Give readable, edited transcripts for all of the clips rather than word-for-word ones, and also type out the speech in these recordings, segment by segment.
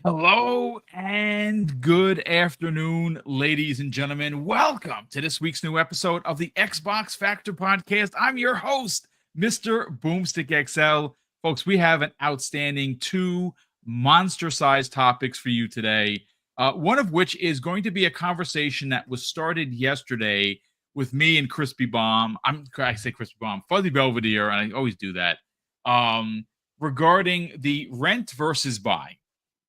Hello and good afternoon, ladies and gentlemen. Welcome to this week's new episode of the Xbox Factor Podcast. I'm your host, Mr. BoomStick XL. Folks, we have an outstanding two monster-sized topics for you today. One of which is going to be a conversation that was started yesterday with me and Crispy Bomb. I say Crispy Bomb, Fuzzy Belvedere, and I always do that. Regarding the rent versus buy.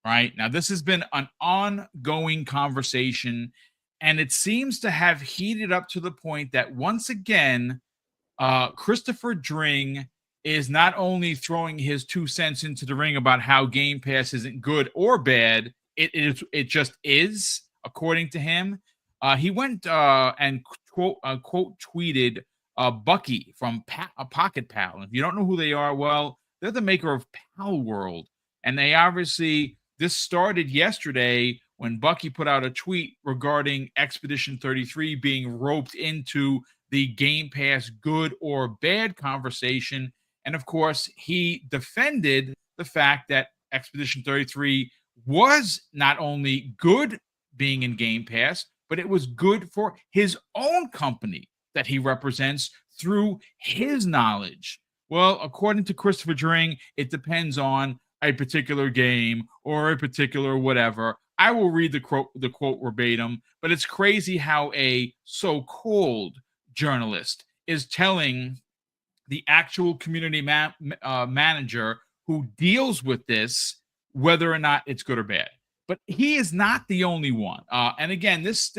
Right now, this has been an ongoing conversation, and it seems to have heated up to the point that once again, Christopher Dring is not only throwing his 2 cents into the ring about how Game Pass isn't good or bad, it just is, according to him. He went and quote tweeted Bucky from Pocket Pal. And if you don't know who they are, well, they're the maker of Pal World, and they obviously. This started yesterday when Bucky put out a tweet regarding Expedition 33 being roped into the Game Pass good or bad conversation. And of course, he defended the fact that Expedition 33 was not only good being in Game Pass, but it was good for his own company that he represents through his knowledge. Well, according to Christopher Dring, it depends on a particular game or a particular whatever. I will read the quote verbatim, but it's crazy how a so-called journalist is telling the actual community manager who deals with this whether or not it's good or bad. But he is not the only one. And again, this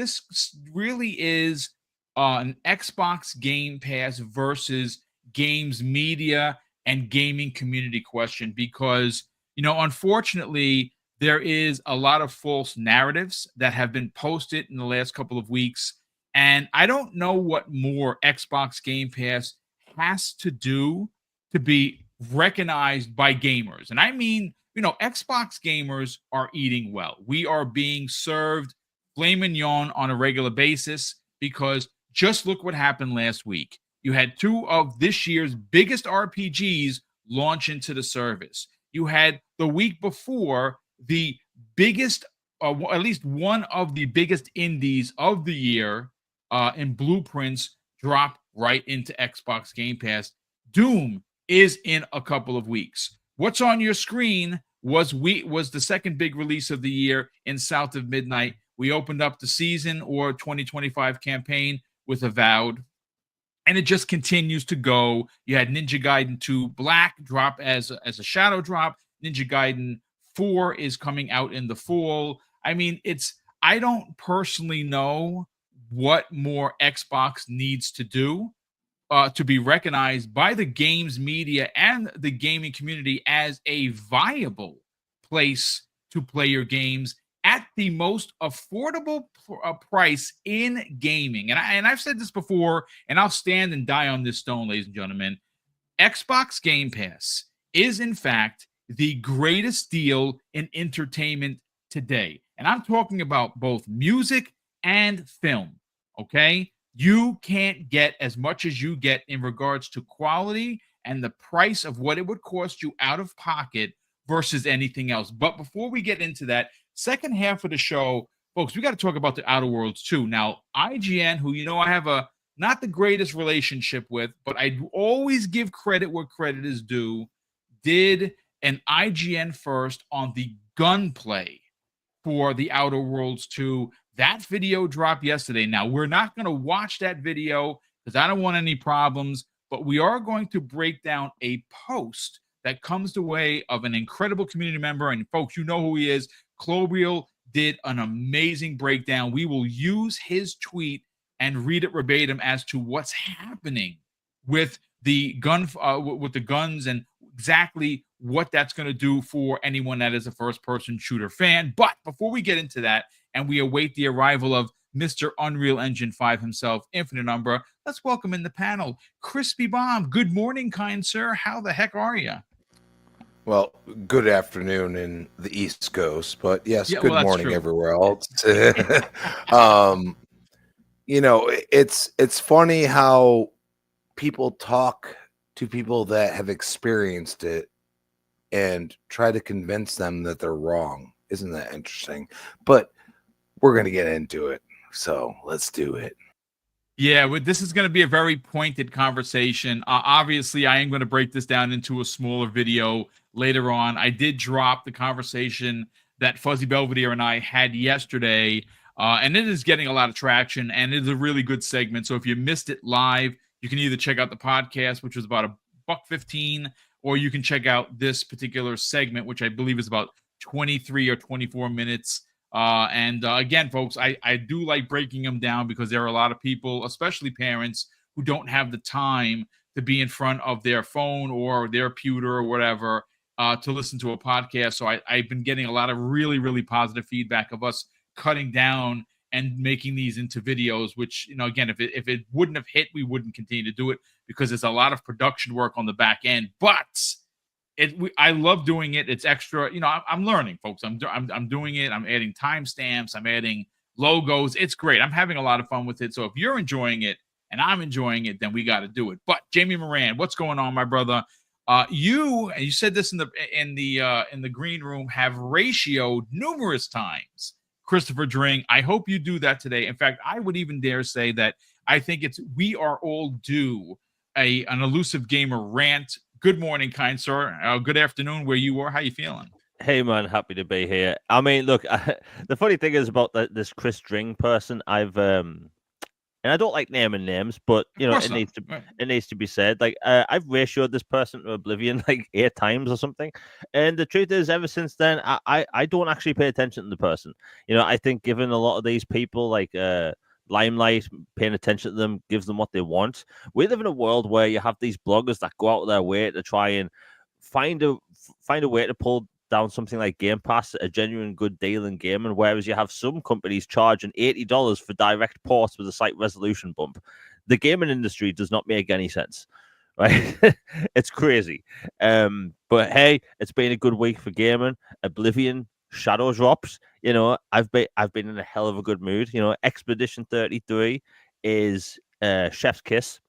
really is an Xbox Game Pass versus games media and gaming community question, because unfortunately, there is a lot of false narratives that have been posted in the last couple of weeks. And I don't know what more Xbox Game Pass has to do to be recognized by gamers. And I mean, Xbox gamers are eating well. We are being served filet mignon on a regular basis, because just look what happened last week. You had two of this year's biggest RPGs launch into the service. You had the week before the biggest, at least one of the biggest indies of the year in Blueprints drop right into Xbox Game Pass. Doom is in a couple of weeks. What's on your screen was the second big release of the year in South of Midnight. We opened up the season or 2025 campaign with Avowed. And it just continues to go. You had Ninja Gaiden 2 Black drop as a shadow drop. Ninja Gaiden 4 is coming out in the fall. I mean, I don't personally know what more Xbox needs to do to be recognized by the games media and the gaming community as a viable place to play your games at the most affordable price in gaming. And I've said this before, and I'll stand and die on this stone, ladies and gentlemen. Xbox Game Pass is, in fact, the greatest deal in entertainment today. And I'm talking about both music and film, okay? You can't get as much as you get in regards to quality and the price of what it would cost you out of pocket versus anything else. But before we get into that, second half of the show, folks, we got to talk about the Outer Worlds too. Now, IGN, who I have not the greatest relationship with, but I always give credit where credit is due, did an IGN first on the Gunplay for the Outer Worlds 2. That video dropped yesterday. Now, we're not going to watch that video because I don't want any problems, but we are going to break down a post that comes the way of an incredible community member. And folks, you know who he is. Clobriel did an amazing breakdown. We will use his tweet and read it verbatim as to what's happening with the with the guns and exactly what that's going to do for anyone that is a first-person shooter fan. But before we get into that, and we await the arrival of Mr. Unreal Engine 5 himself, Infinite Umbra, let's welcome in the panel Crispy Bomb. Good morning, kind sir. How the heck are you? Well, good afternoon in the East Coast, but yes, Yeah, good well, that's morning true. everywhere else. It's funny how people talk to people that have experienced it and try to convince them that they're wrong. Isn't that interesting? But we're going to get into it. So let's do it. Yeah, this is going to be a very pointed conversation. Obviously, I am going to break this down into a smaller video later on. I did drop the conversation that Fuzzy Belvedere and I had yesterday, and it is getting a lot of traction, and it is a really good segment. So if you missed it live, you can either check out the podcast, which was about $1.15, or you can check out this particular segment, which I believe is about 23 or 24 minutes. Again, folks, I do like breaking them down because there are a lot of people, especially parents, who don't have the time to be in front of their phone or their computer or whatever to listen to a podcast. So I've been getting a lot of really, really positive feedback of us cutting down and making these into videos, which, again, if it wouldn't have hit, we wouldn't continue to do it because there's a lot of production work on the back end. But I love doing it. It's extra. I'm learning, folks. I'm doing it. I'm adding timestamps. I'm adding logos. It's great. I'm having a lot of fun with it. So if you're enjoying it and I'm enjoying it, then we got to do it. But Jamie Moran, what's going on, my brother? You said this in the green room, have ratioed numerous times Christopher Dring. I hope you do that today. In fact, I would even dare say that I think we are all due an elusive gamer rant. Good morning, kind sir. Good afternoon, where you are. How you feeling? Hey, man, happy to be here. I mean, look, the funny thing is about this Chris Dring person. And I don't like naming names, but it needs to be said. Like, I've ratioed this person to oblivion like 8 times or something, and the truth is, ever since then, I don't actually pay attention to the person. I think given a lot of these people like limelight, paying attention to them gives them what they want. We live in a world where you have these bloggers that go out of their way to try and find a way to pull down something like Game Pass, a genuine good deal in gaming, whereas you have some companies charging $80 for direct ports with a slight resolution bump. The gaming industry does not make any sense, right? It's crazy. But hey, it's been a good week for gaming. Oblivion Shadow drops. I've been in a hell of a good mood. Expedition 33 is chef's kiss.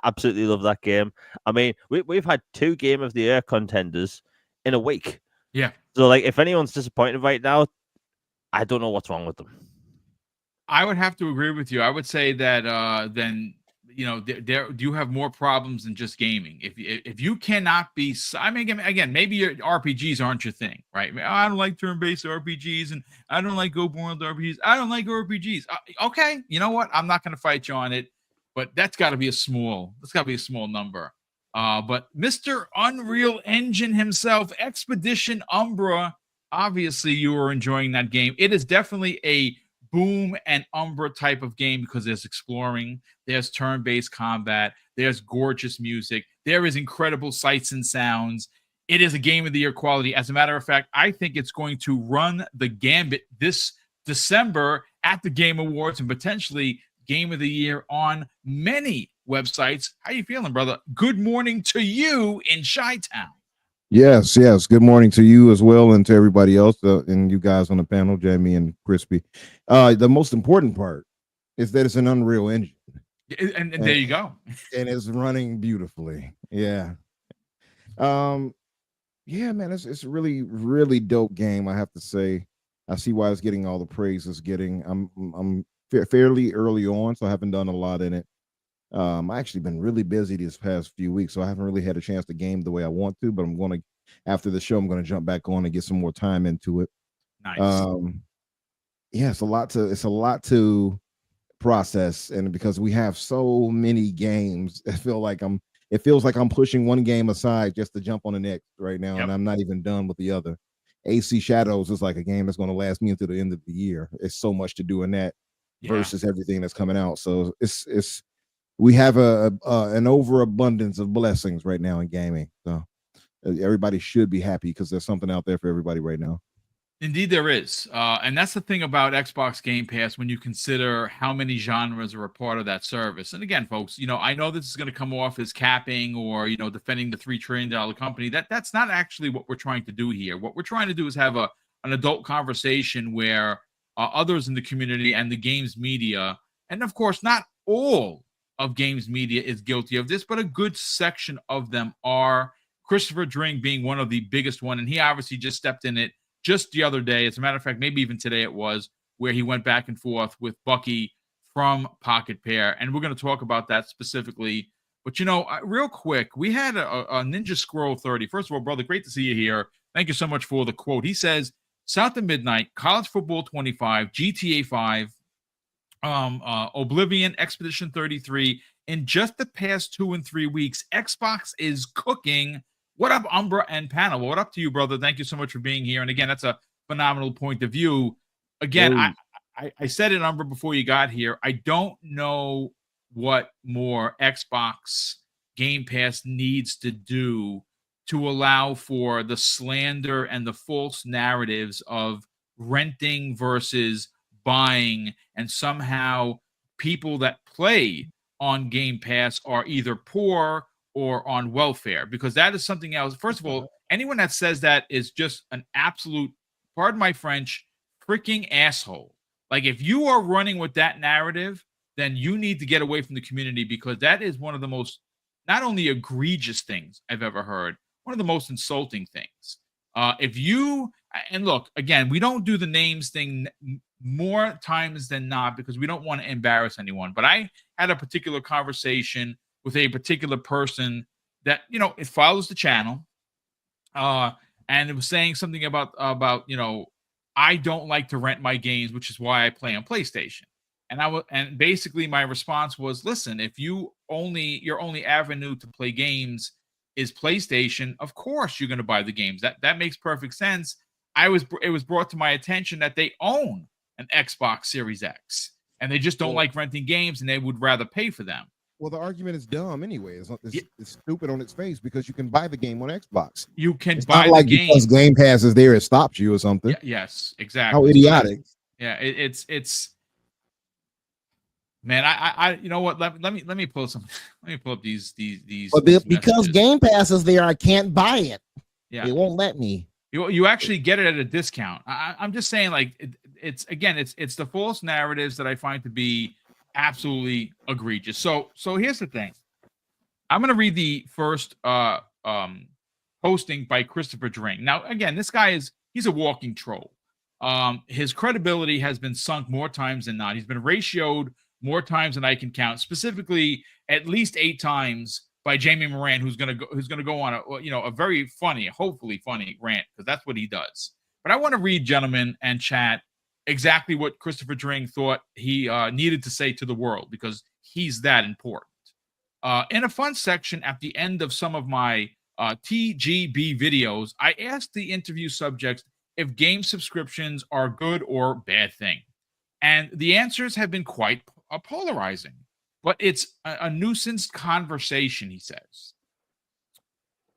Absolutely love that game. I mean, we've had 2 Game of the Year contenders in a week. Yeah. So like, if anyone's disappointed right now, I don't know what's wrong with them. I would have to agree with you. I would say that then there do you have more problems than just gaming. If you cannot be, I mean, again, maybe your RPGs aren't your thing, right? I don't like turn-based RPGs, and I don't like open world RPGs. I don't like RPGs. Okay, you know what? I'm not going to fight you on it, but that's got to be a small number. But Mr. Unreal Engine himself, Expedition Umbra, obviously you are enjoying that game. It is definitely a Boom and Umbra type of game because there's exploring, there's turn-based combat, there's gorgeous music, there is incredible sights and sounds. It is a Game of the Year quality. As a matter of fact, I think it's going to run the gambit this December at the Game Awards and potentially Game of the Year on many websites. How you feeling, brother? Good morning to you in Chi-Town. Yes. Good morning to you as well, and to everybody else, and you guys on the panel, Jamie and Crispy. The most important part is that it's an Unreal Engine, and there you go, and it's running beautifully. Yeah. Yeah, man, it's a really, really dope game. I have to say, I see why it's getting all the praise it's getting. I'm fairly early on, so I haven't done a lot in it. I actually been really busy these past few weeks, so I haven't really had a chance to game the way I want to, but I'm going to, after the show, I'm going to jump back on and get some more time into it. Nice. Yeah, it's a lot to process, and because we have so many games, it feels like I'm pushing one game aside just to jump on the next right now. Yep. And I'm not even done with the other. AC Shadows is like a game that's going to last me until the end of the year. It's so much to do in that versus everything that's coming out. So it's we have an overabundance of blessings right now in gaming. So everybody should be happy because there's something out there for everybody right now. Indeed, there is. And that's the thing about Xbox Game Pass when you consider how many genres are a part of that service. And again, folks, I know this is going to come off as capping or, defending the $3 trillion company. That's not actually what we're trying to do here. What we're trying to do is have an adult conversation where others in the community and the games media, and of course, not all of games media is guilty of this, but a good section of them are. Christopher Dring being one of the biggest one, and he obviously just stepped in it just the other day. As a matter of fact, maybe even today it was, where he went back and forth with Bucky from Pocket Pair. And we're going to talk about that specifically. But, real quick, we had a Ninja Squirrel 30. First of all, brother, great to see you here. Thank you so much for the quote. He says, South of Midnight, College Football 25, GTA 5, Oblivion, Expedition 33. In just the past 2 and 3 weeks, Xbox is cooking. What up, Umbra and Panel? What up to you, brother? Thank you so much for being here. And again, that's a phenomenal point of view. Again, I said it, Umbra, before you got here. I don't know what more Xbox Game Pass needs to do to allow for the slander and the false narratives of renting versus buying, and somehow people that play on Game Pass are either poor or on welfare, because that is something else. First of all, anyone that says that is just an absolute, pardon my French, freaking asshole. Like, if you are running with that narrative, then you need to get away from the community, because that is one of the most, not only egregious things I've ever heard, one of the most insulting things. And look, again, we don't do the names thing more times than not because we don't want to embarrass anyone. But I had a particular conversation with a particular person that, it follows the channel. And it was saying something about, I don't like to rent my games, which is why I play on PlayStation. And basically my response was, listen, if your only avenue to play games is PlayStation, of course you're going to buy the games. That makes perfect sense. It was brought to my attention that they own an Xbox Series X and they just don't like renting games, and they would rather pay for them. Well, the argument is dumb anyway. It's stupid on its face, because you can buy the game on Xbox. You can it's buy not like the game because Game Pass is there, it stops you or something. Yes, exactly. How idiotic. Yeah, it's. Man, I you know what? Let me pull some. Let me pull up these. But because Game Pass is there, I can't buy it. Yeah, it won't let me. You actually get it at a discount. I'm just saying, like, it's the false narratives that I find to be absolutely egregious. So here's the thing. I'm going to read the first posting by Christopher Dring. Now, again, this guy he's a walking troll. His credibility has been sunk more times than not. He's been ratioed more times than I can count. Specifically, at least 8 times by Jamie Moran, who's gonna go on a very funny, hopefully funny rant, because that's what he does. But I want to read, gentlemen and chat, exactly what Christopher Dring thought he needed to say to the world, because he's that important. In a fun section at the end of some of my TGB videos, I asked the interview subjects if game subscriptions are a good or bad thing. And the answers have been quite polarizing. But it's a nuisance conversation, he says.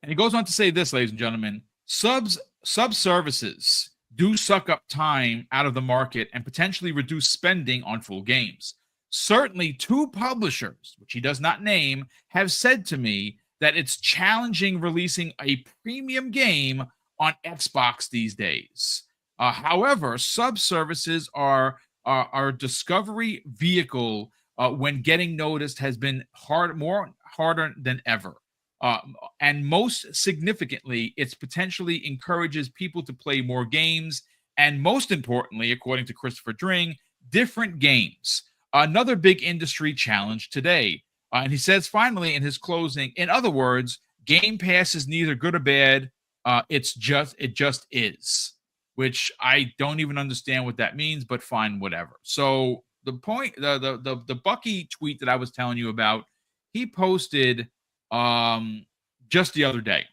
And he goes on to say this, ladies and gentlemen: sub services do suck up time out of the market and potentially reduce spending on full games. Certainly 2 publishers, which he does not name, have said to me that it's challenging releasing a premium game on Xbox these days. However, sub services are our discovery vehicle when getting noticed has been harder than ever. And most significantly, it potentially encourages people to play more games, and most importantly, according to Christopher Dring, different games. Another big industry challenge today. And he says finally in his closing, in other words, Game Pass is neither good or bad. It just is, which I don't even understand what that means, but fine, whatever. So the point, the Bucky tweet that I was telling you about, he posted just the other day,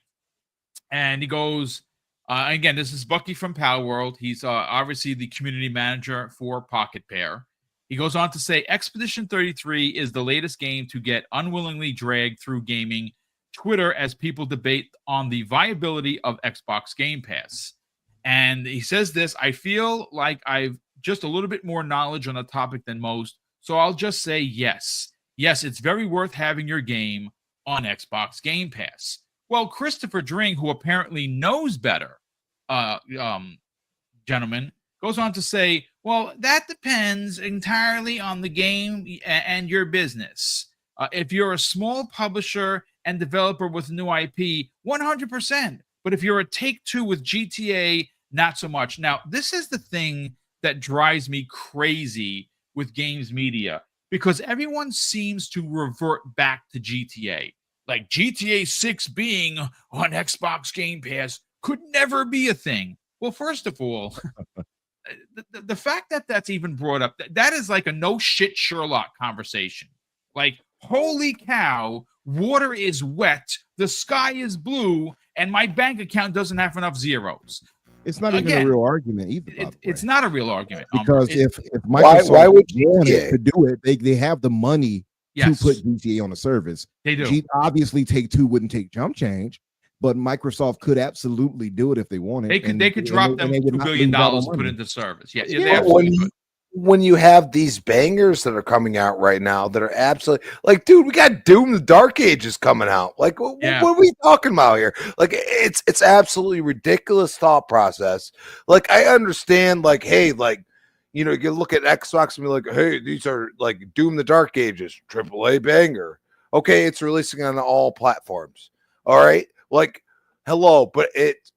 and he goes, again, this is Bucky from Pal World. He's obviously the community manager for Pocket Pair. He goes on to say, Expedition 33 is the latest game to get unwillingly dragged through gaming Twitter as people debate on the viability of Xbox Game Pass. And he says this: I feel like I've just a little bit more knowledge on the topic than most, so I'll just say yes. Yes, it's very worth having your game on Xbox Game Pass. Well, Christopher Dring, who apparently knows better, gentlemen, goes on to say, well, that depends entirely on the game and your business. If you're a small publisher and developer with new IP, 100%. But if you're a Take-Two with GTA, not so much. Now, this is the thing that drives me crazy with games media, because everyone seems to revert back to GTA. Like GTA 6 being on Xbox Game Pass could never be a thing. Well, first of all, the fact that that's even brought up, that is like a no shit Sherlock conversation. Like, holy cow, water is wet, the sky is blue, and my bank account doesn't have enough zeros. It's not even a real argument either. It's not a real argument, because if Microsoft why would wanted to do it, they have the money to put GTA on the service. They do. Obviously, Take-Two wouldn't take jump change, but Microsoft could absolutely do it if they wanted. They could drop them $2 billion to put into service. Yeah, they absolutely could. When you have these bangers that are coming out right now that are absolutely like, dude, we got Doom the Dark Ages coming out. Like, what are we talking about here? Like, it's absolutely ridiculous thought process. Like, I understand, like, hey, like, you know, you look at Xbox and be like, hey, these are like Doom the Dark Ages, AAA banger. Okay, it's releasing on all platforms. All right, like, hello, but it's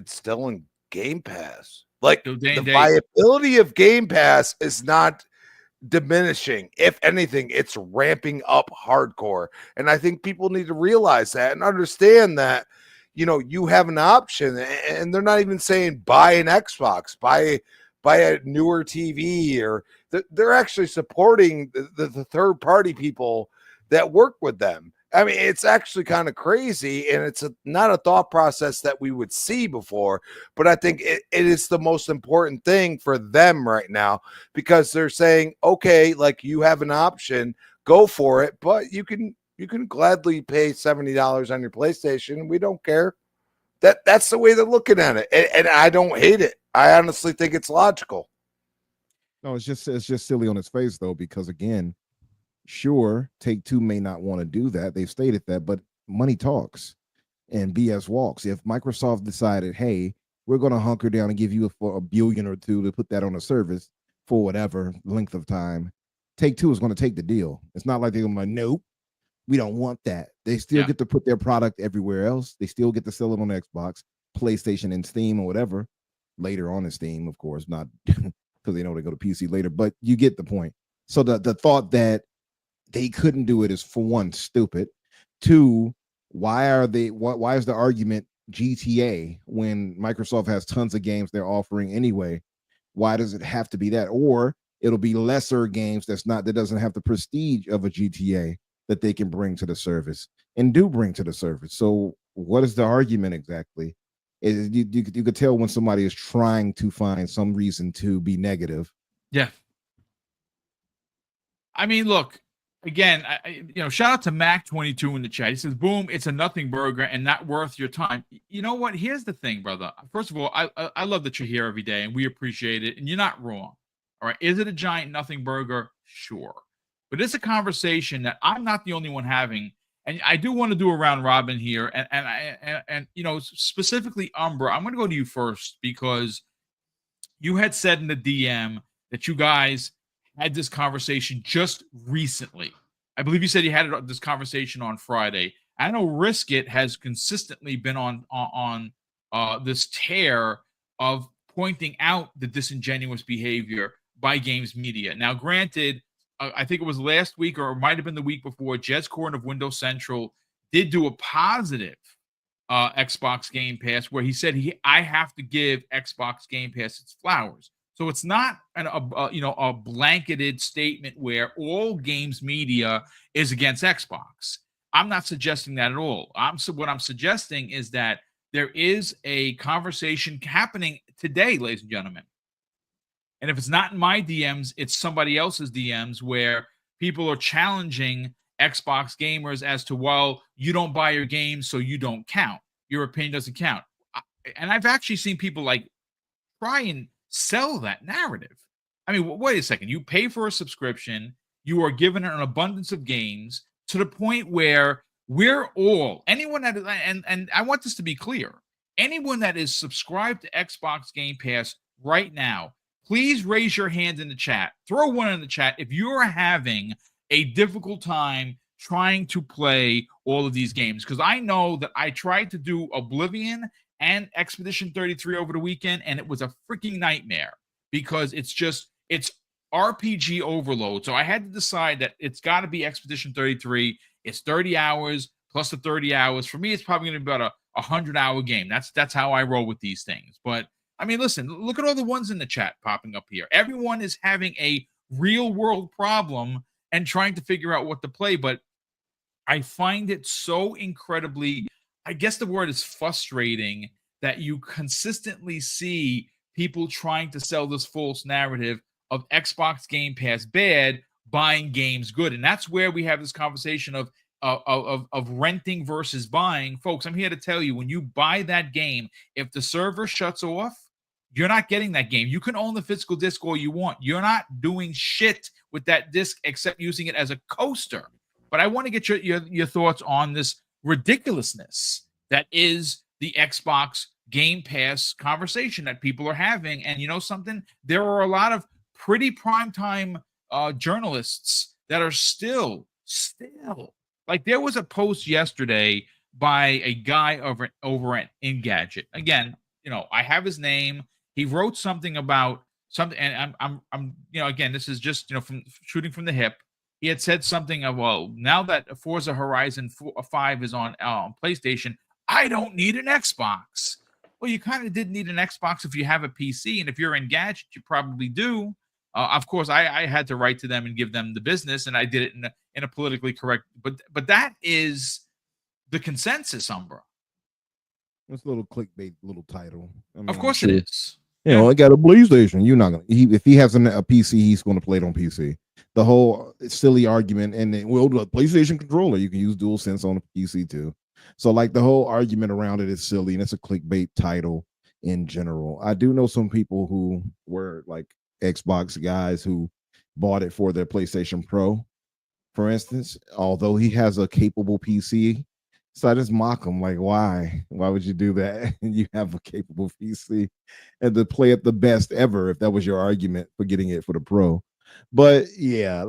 still in Game Pass. Like, the viability of Game Pass is not diminishing. If anything, it's ramping up hardcore. And I think people need to realize that and understand that, you know, you have an option, and they're not even saying buy an Xbox, buy a newer TV, or they're actually supporting the third party people that work with them. I mean, it's actually kind of crazy, and it's not a thought process that we would see before, but I think it is the most important thing for them right now, because they're saying, okay, like, you have an option, go for it, but you can gladly pay $70 on your PlayStation. We don't care. That's the way they're looking at it, and I don't hate it. I honestly think it's logical. No, it's just silly on its face, though, because again, sure, Take-Two may not want to do that. They've stated that, but money talks and BS walks. If Microsoft decided, hey, we're going to hunker down and give you for $1 billion or $2 billion to put that on a service for whatever length of time, Take-Two is going to take the deal. It's not like they're going to be like, nope, we don't want that. They still get to put their product everywhere else. They still get to sell it on Xbox, PlayStation, and Steam, or whatever. Later on in Steam, of course, not because they know they go to PC later, but you get the point. So the thought that they couldn't do it is, for one, stupid. Two, why is the argument GTA when Microsoft has tons of games they're offering anyway? Why does it have to be that? Or it'll be lesser games that doesn't have the prestige of a GTA that they can bring to the service and do bring to the service. So what is the argument exactly? You could tell when somebody is trying to find some reason to be negative. Yeah. I mean, look, again, shout out to Mac22 in the chat. He says, boom, it's a nothing burger and not worth your time. You know what? Here's the thing, brother. First of all, I love that you're here every day, and we appreciate it. And you're not wrong. All right. Is it a giant nothing burger? Sure. But it's a conversation that I'm not the only one having. And I do want to do a round robin here. And specifically, Umbra, I'm going to go to you first, because you had said in the DM that you guys had this conversation just recently. I believe you said you had this conversation on Friday. I know Risk It has consistently been on this tear of pointing out the disingenuous behavior by games media. Now, granted, I think it was last week, or it might have been the week before, Jez Corn of Windows Central did do a positive Xbox Game Pass, where he said I have to give Xbox Game Pass its flowers. So it's not a blanketed statement where all games media is against Xbox. I'm not suggesting that at all. What I'm suggesting is that there is a conversation happening today, ladies and gentlemen. And if it's not in my DMs, it's somebody else's DMs, where people are challenging Xbox gamers as to, well, you don't buy your games, so you don't count. Your opinion doesn't count. And I've actually seen people like try and sell that narrative. I mean, wait a second. You pay for a subscription. You are given an abundance of games to the point where anyone that is, and I want this to be clear, anyone that is subscribed to Xbox Game Pass right now, please raise your hand in the chat. Throw one in the chat if you're having a difficult time trying to play all of these games. Because I know that I tried to do Oblivion, and Expedition 33 over the weekend, and it was a freaking nightmare because it's RPG overload. So I had to decide that it's got to be Expedition 33. It's 30 hours plus the 30 hours. For me, it's probably going to be about a 100-hour game. That's how I roll with these things. But I mean, listen, look at all the ones in the chat popping up here. Everyone is having a real world problem and trying to figure out what to play. But I find it so incredibly, I guess the word is frustrating, that you consistently see people trying to sell this false narrative of Xbox Game Pass bad, buying games good. And that's where we have this conversation of renting versus buying. Folks, I'm here to tell you, when you buy that game, if the server shuts off, you're not getting that game. You can own the physical disc all you want. You're not doing shit with that disc except using it as a coaster. But I want to get your thoughts on this ridiculousness that is the Xbox Game Pass conversation that people are having. And you know something? There are a lot of pretty primetime journalists that are still like, there was a post yesterday by a guy over at Engadget. Again, you know, I have his name. He wrote something about something, and I'm you know, again, this is just, you know, from shooting from the hip. He had said something of, well, now that Forza Horizon 5 is on PlayStation, I don't need an Xbox. Well, you kind of did need an Xbox if you have a PC, and if you're Engadget, you probably do. Of course, I had to write to them and give them the business, and I did it in a politically correct. But that is the consensus, Umbra. It's a little clickbait, little title. I mean, of course, it is. You know, I got a PlayStation. You're not gonna. If he has a PC, he's going to play it on PC. The whole silly argument, and then, well, the PlayStation controller, you can use DualSense on a PC too. So, like, the whole argument around it is silly, and it's a clickbait title in general. I do know some people who were like Xbox guys who bought it for their PlayStation Pro, for instance, although he has a capable PC. So I just mock him, like, why would you do that? You have a capable PC and to play it the best ever, if that was your argument for getting it for the Pro. But yeah,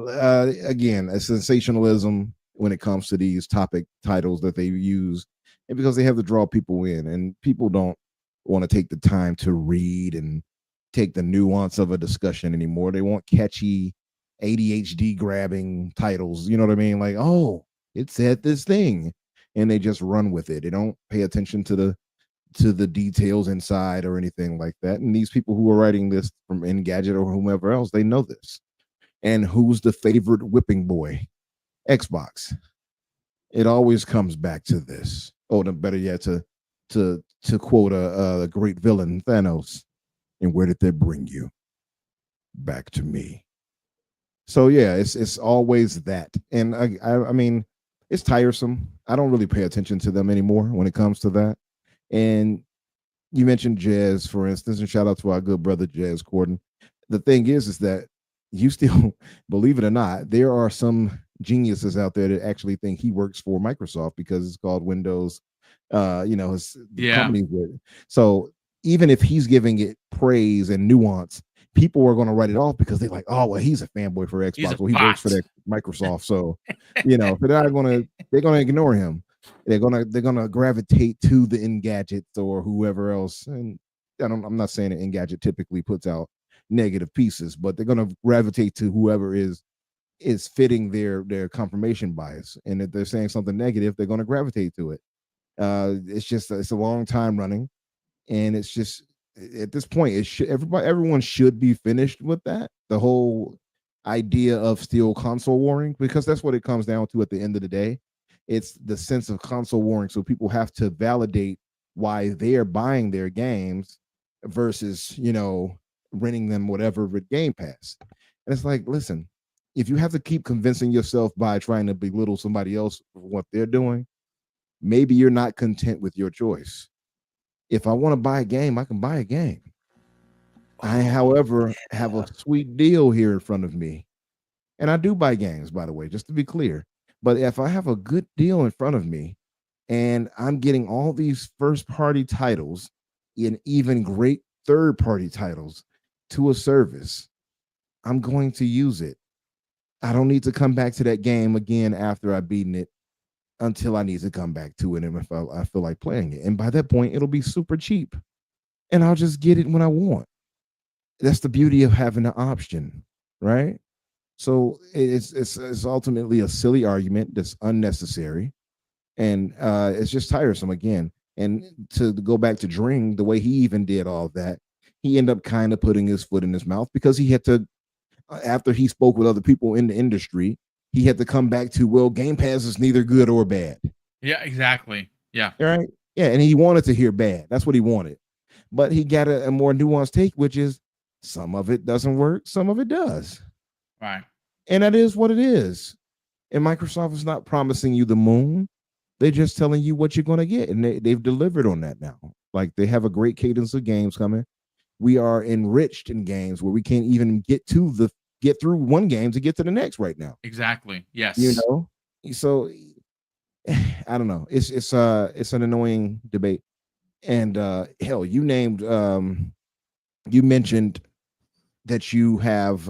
again, a sensationalism when it comes to these topic titles that they use, and because they have to draw people in, and people don't want to take the time to read and take the nuance of a discussion anymore. They want catchy ADHD grabbing titles. You know what I mean? Like, oh, it said this thing, and they just run with it. They don't pay attention to the details inside or anything like that. And these people who are writing this from Engadget or whomever else, they know this. And who's the favorite whipping boy? Xbox. It always comes back to this. Oh, the better yet, to quote a great villain, Thanos. And where did that bring you? Back to me. So yeah, it's always that. And I mean, it's tiresome. I don't really pay attention to them anymore when it comes to that. And you mentioned Jazz, for instance, and shout out to our good brother Jazz Corden. The thing is that you still, believe it or not, there are some geniuses out there that actually think he works for Microsoft because it's called Windows. His company. So even if he's giving it praise and nuance, people are going to write it off because they're like, oh, well, he's a fanboy for Xbox. Well, he works for that Microsoft. So, they're going to ignore him. They're going to gravitate to the Engadgets or whoever else. And I'm not saying that Engadget typically puts out negative pieces, but they're going to gravitate to whoever is fitting their confirmation bias. And if they're saying something negative, they're going to gravitate to it. It's a long time running. And it's just, at this point, everyone should be finished with that. The whole idea of still console warring, because that's what it comes down to at the end of the day. It's the sense of console warring. So people have to validate why they're buying their games versus, renting them whatever with Game Pass. And it's like, listen, if you have to keep convincing yourself by trying to belittle somebody else for what they're doing, maybe you're not content with your choice. If I want to buy a game, I can buy a game. I, however, have a sweet deal here in front of me. And I do buy games, by the way, just to be clear. But if I have a good deal in front of me and I'm getting all these first-party titles and even great third-party titles to a service, I'm going to use it. I don't need to come back to that game again after I've beaten it until I need to come back to it, and if I feel like playing it. And by that point, it'll be super cheap, and I'll just get it when I want. That's the beauty of having an option, right? So it's ultimately a silly argument that's unnecessary, and it's just tiresome again. And to go back to Dring, the way he even did all that, he ended up kind of putting his foot in his mouth because he had to, after he spoke with other people in the industry, he had to come back to, well, Game Pass is neither good or bad. Yeah, exactly. Yeah. All right. Yeah, and he wanted to hear bad. That's what he wanted. But he got a more nuanced take, which is some of it doesn't work, some of it does. Right. And that is what it is. And Microsoft is not promising you the moon. They're just telling you what you're going to get. And they've delivered on that now. Like, they have a great cadence of games coming. We are enriched in games where we can't even get through one game to get to the next right now. Exactly. Yes. You know? So I don't know. It's an annoying debate. And hell, you mentioned that you have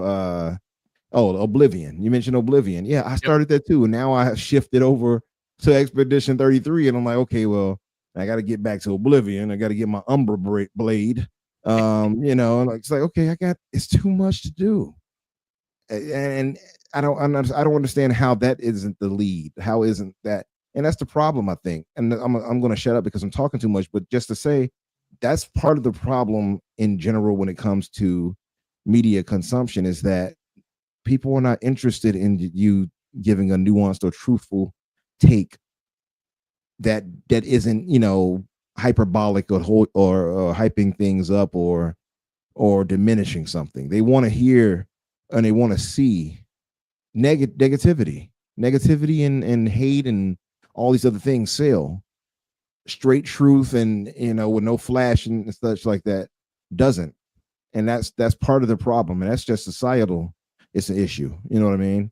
Oblivion. You mentioned Oblivion. Yeah, I started that too. And now I shifted over to Expedition 33. And I'm like, okay, well, I got to get back to Oblivion. I got to get my Umbra blade. You know, and it's like, okay, it's too much to do. And I don't understand how that isn't the lead. How isn't that? And that's the problem, I think. And I'm going to shut up because I'm talking too much. But just to say, that's part of the problem in general when it comes to media consumption, is that people are not interested in you giving a nuanced or truthful take that isn't, you know, hyperbolic or hyping things up or diminishing something. They want to hear and they want to see negativity and hate and all these other things sell. Straight truth and, you know, with no flash and such like that doesn't. And that's part of the problem. And that's just societal. It's an issue. You know what I mean?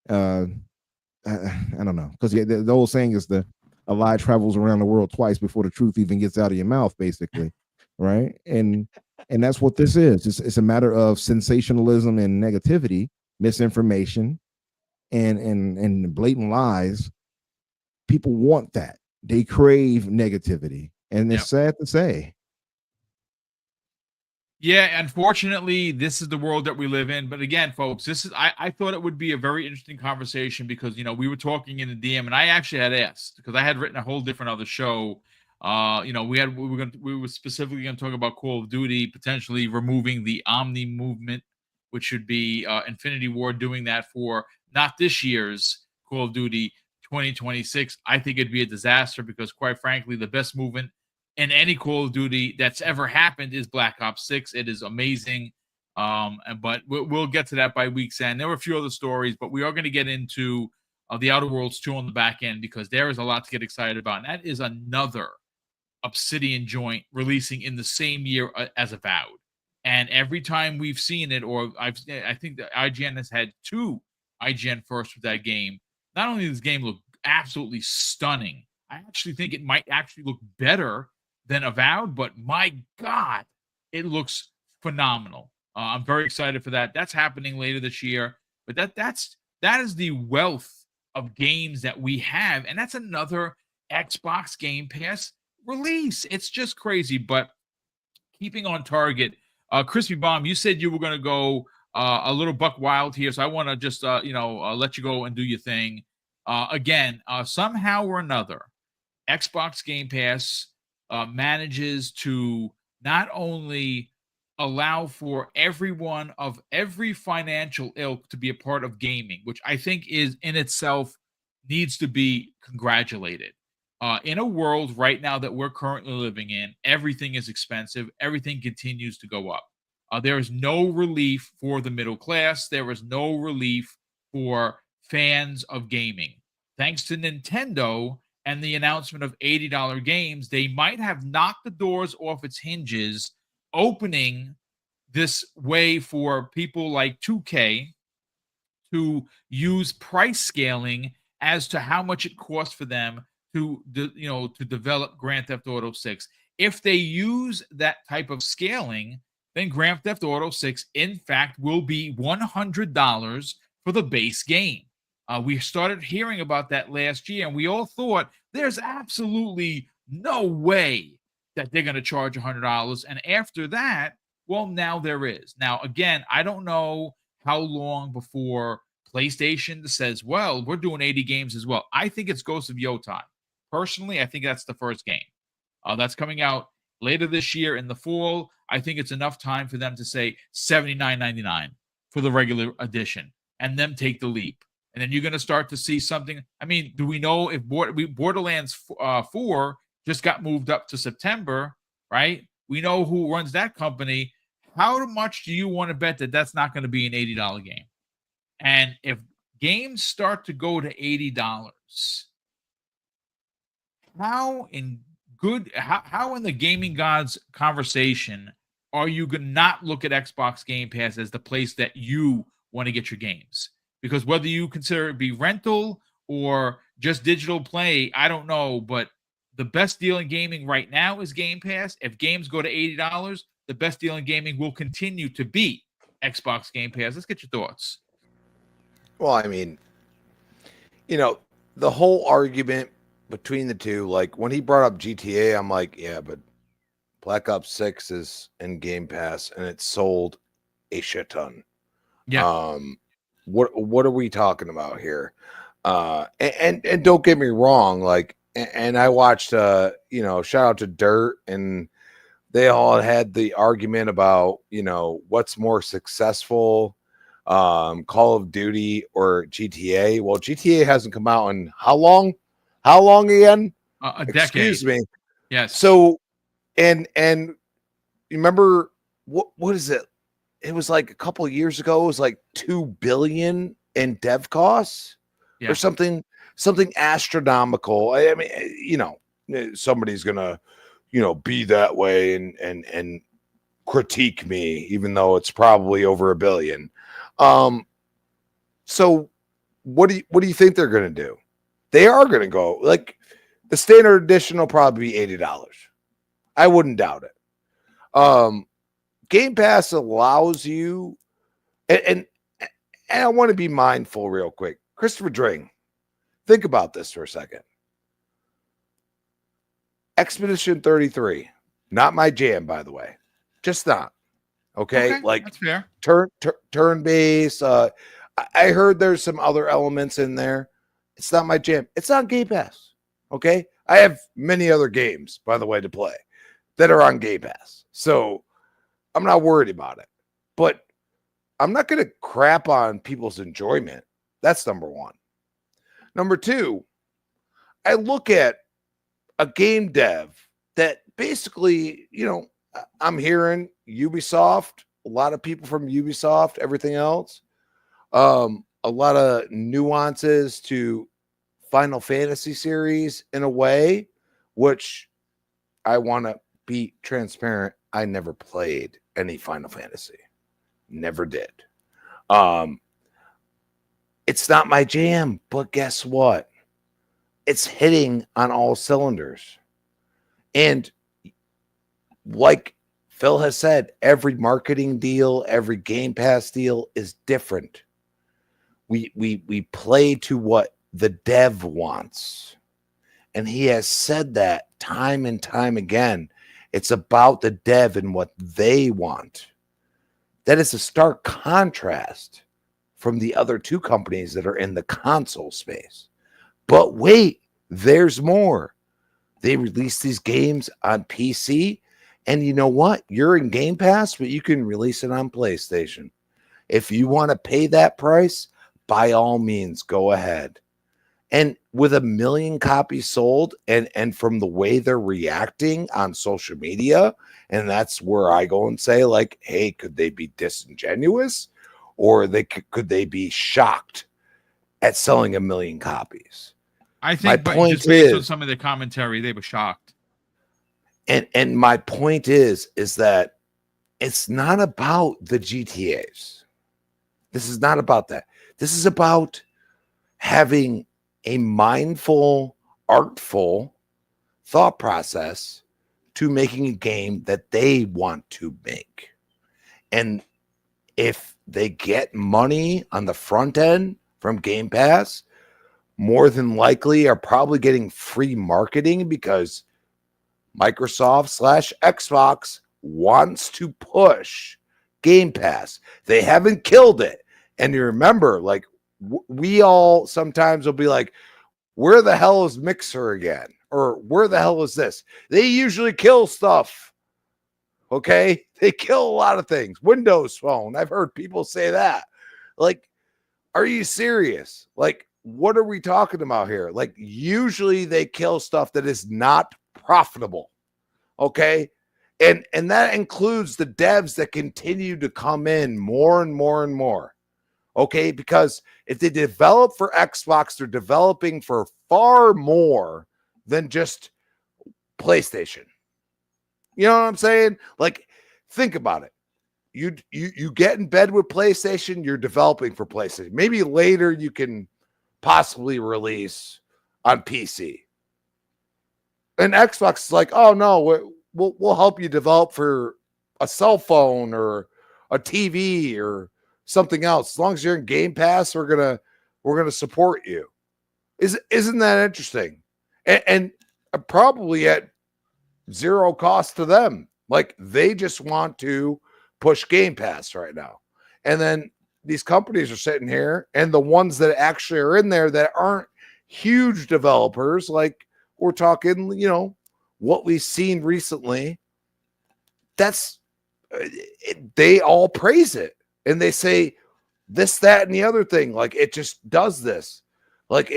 I don't know. Because the old saying is a lie travels around the world twice before the truth even gets out of your mouth, basically. Right. And that's what this is. It's a matter of sensationalism and negativity, misinformation, and blatant lies. People want that. They crave negativity. And it's sad to say. Yeah, unfortunately, this is the world that we live in. But again, folks, I thought it would be a very interesting conversation because, you know, we were talking in the DM and I actually had asked because I had written a whole different other show. You know, we were specifically going to talk about Call of Duty potentially removing the Omni movement, which should be Infinity Ward doing that for not this year's Call of Duty 2026. I think it'd be a disaster because, quite frankly, the best movement in any Call of Duty that's ever happened is Black Ops 6. It is amazing. But we'll get to that by week's end. There were a few other stories, but we are going to get into the Outer Worlds 2 on the back end because there is a lot to get excited about. And that is another Obsidian joint releasing in the same year as Avowed. And every time we've seen it, or I think that IGN has had 2 IGN firsts with that game. Not only does this game look absolutely stunning, I actually think it might actually look better than Avowed, but my God, it looks phenomenal. I'm very excited for that. That's happening later this year. But that is the wealth of games that we have, and that's another Xbox Game Pass release. It's just crazy. But keeping on target, Crispy Bomb, you said you were going to go a little buck wild here, so I want to just let you go and do your thing. Again, somehow or another, Xbox Game Pass manages to not only allow for everyone of every financial ilk to be a part of gaming, which I think is in itself needs to be congratulated. In a world right now that we're currently living in, everything is expensive. Everything continues to go up. There is no relief for the middle class. There is no relief for fans of gaming. Thanks to Nintendo and the announcement of $80 games, they might have knocked the doors off its hinges, opening this way for people like 2K to use price scaling as to how much it costs for them to develop Grand Theft Auto 6. If they use that type of scaling, then Grand Theft Auto 6, in fact, will be $100 for the base game. We started hearing about that last year, and we all thought there's absolutely no way that they're going to charge $100. And after that, well, now there is. Now, again, I don't know how long before PlayStation says, well, we're doing 80 games as well. I think it's Ghost of Yotai. Personally, I think that's the first game. That's coming out later this year in the fall. I think it's enough time for them to say $79.99 for the regular edition and them take the leap. And then you're going to start to see something. I mean, do we know if Borderlands 4 just got moved up to September, right? We know who runs that company. How much do you want to bet that that's not going to be an $80 game? And if games start to go to $80, how in the gaming gods conversation are you going to not look at Xbox Game Pass as the place that you want to get your games? Because whether you consider it be rental or just digital play, I don't know, but the best deal in gaming right now is Game Pass. If games go to $80, the best deal in gaming will continue to be Xbox Game Pass. Let's get your thoughts. Well, I mean, the whole argument between the two, like when he brought up GTA, I'm like, yeah, but Black Ops 6 is in Game Pass and it's sold a shit ton. Yeah. What are we talking about here? And don't get me wrong, like, and I watched, shout out to Dirt, and they all had the argument about, what's more successful, Call of Duty or GTA. Well, GTA hasn't come out in how long? How long again? A decade. Excuse me. Yes. So, and you remember what is it? It was like a couple of years ago. It was like $2 billion in dev costs, or something astronomical. I mean, somebody's gonna, be that way and critique me, even though it's probably over $1 billion. So what do you think they're gonna do? They are gonna go like the standard edition will probably be $80. I wouldn't doubt it. Game Pass allows you, and I want to be mindful real quick. Christopher Dring, think about this for a second. Expedition 33, not my jam, by the way. Just not. Okay, like that's fair. Turn base. I heard there's some other elements in there. It's not my jam. It's on Game Pass. Okay, I have many other games, by the way, to play that are on Game Pass. So I'm not worried about it. But I'm not going to crap on people's enjoyment. That's number one. Number two, I look at a game dev that basically, I'm hearing Ubisoft, a lot of people from Ubisoft, everything else, a lot of nuances to Final Fantasy series in a way, which I want to be transparent. I never played any Final Fantasy. Never did. It's not my jam, but guess what? It's hitting on all cylinders. And like Phil has said, every marketing deal, every Game Pass deal is different. We play to what the dev wants. And he has said that time and time again. It's about the dev and what they want. That is a stark contrast from the other two companies that are in the console space. But wait, there's more. They release these games on PC, and you know what? You're in Game Pass, but you can release it on PlayStation. If you want to pay that price, by all means, go ahead. And with 1 million copies sold, and from the way they're reacting on social media, and that's where I go and say, like, hey, could they be disingenuous? Or could they be shocked at selling 1 million copies? I think my point just based on some of the commentary, they were shocked. And my point is that it's not about the GTAs. This is not about that. This is about having a mindful, artful thought process to making a game that they want to make. And if they get money on the front end from Game Pass more than likely are probably getting free marketing because Microsoft/Xbox wants to push Game Pass. They haven't killed it. And you remember, like, we all sometimes will be like, where the hell is Mixer again? Or where the hell is this? They usually kill stuff. Okay? They kill a lot of things. Windows Phone. I've heard people say that. Like, are you serious? Like, what are we talking about here? Like, usually they kill stuff that is not profitable. Okay? And that includes the devs that continue to come in more and more and more. Okay? Because if they develop for Xbox, they're developing for far more than just PlayStation. You know what I'm saying? Like, think about it. You get in bed with PlayStation, you're developing for PlayStation. Maybe later you can possibly release on PC. And Xbox is like, oh no, we'll help you develop for a cell phone or a TV or something else. As long as you're in Game Pass, we're gonna support you. Isn't that interesting? And probably at zero cost to them. Like, they just want to push Game Pass right now. And then these companies are sitting here, and the ones that actually are in there that aren't huge developers, like we're talking, what we've seen recently, they all praise it. And they say this, that, and the other thing. Like, it just does this. Like,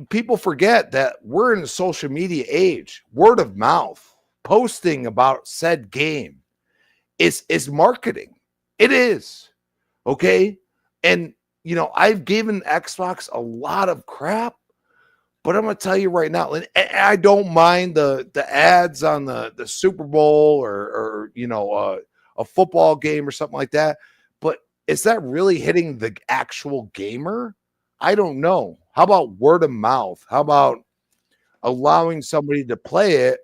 people forget that we're in a social media age. Word of mouth, posting about said game is marketing. It is. Okay. And, I've given Xbox a lot of crap, but I'm going to tell you right now, and I don't mind the ads on the Super Bowl or a football game or something like that. But is that really hitting the actual gamer? I don't know. How about word of mouth? How about allowing somebody to play it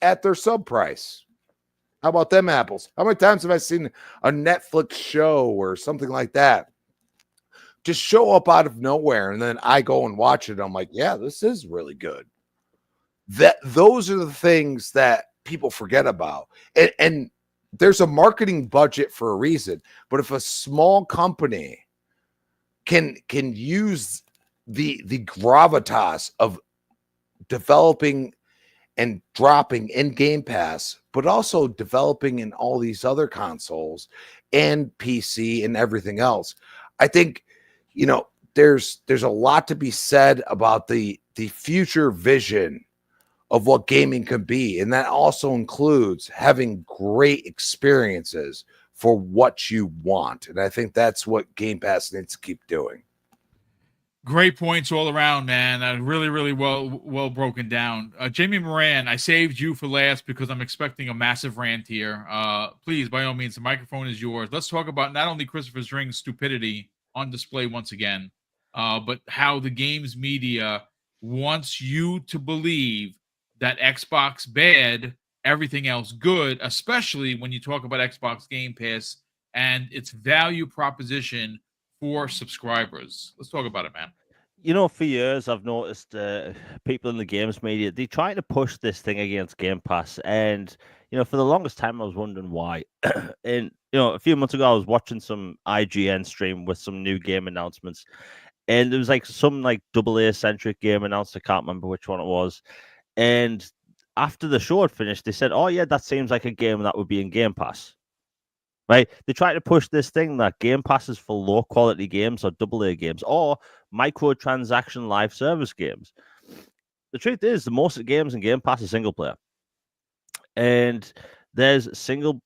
at their sub price? How about them apples? How many times have I seen a Netflix show or something like that just show up out of nowhere, and then I go and watch it? I'm like, yeah, this is really good. Those are the things that people forget about. And there's a marketing budget for a reason. But if a small company can use the gravitas of developing and dropping in Game Pass, but also developing in all these other consoles and PC and everything else, I think, there's a lot to be said about the future vision of what gaming can be. And that also includes having great experiences for what you want. And I think that's what Game Pass needs to keep doing. Great points all around, man. Really, really well broken down. Jamie Moran, I saved you for last because I'm expecting a massive rant here. Please, by all means, the microphone is yours. Let's talk about not only Christopher Ring's stupidity on display once again, but how the games media wants you to believe that Xbox bad, everything else good, especially when you talk about Xbox Game Pass and its value proposition for subscribers. Let's talk about it, man. For years I've noticed people in the games media, they try to push this thing against Game Pass, and for the longest time I was wondering why. And a few months ago I was watching some IGN stream with some new game announcements, and there was like some like AA centric game announced. I can't remember which one it was, and after the show had finished, they said, "Oh yeah, that seems like a game that would be in Game Pass." Right? They try to push this thing that Game Pass is for low quality games or AA games or microtransaction live service games. The truth is, the most of the games in Game Pass are single player, and there's single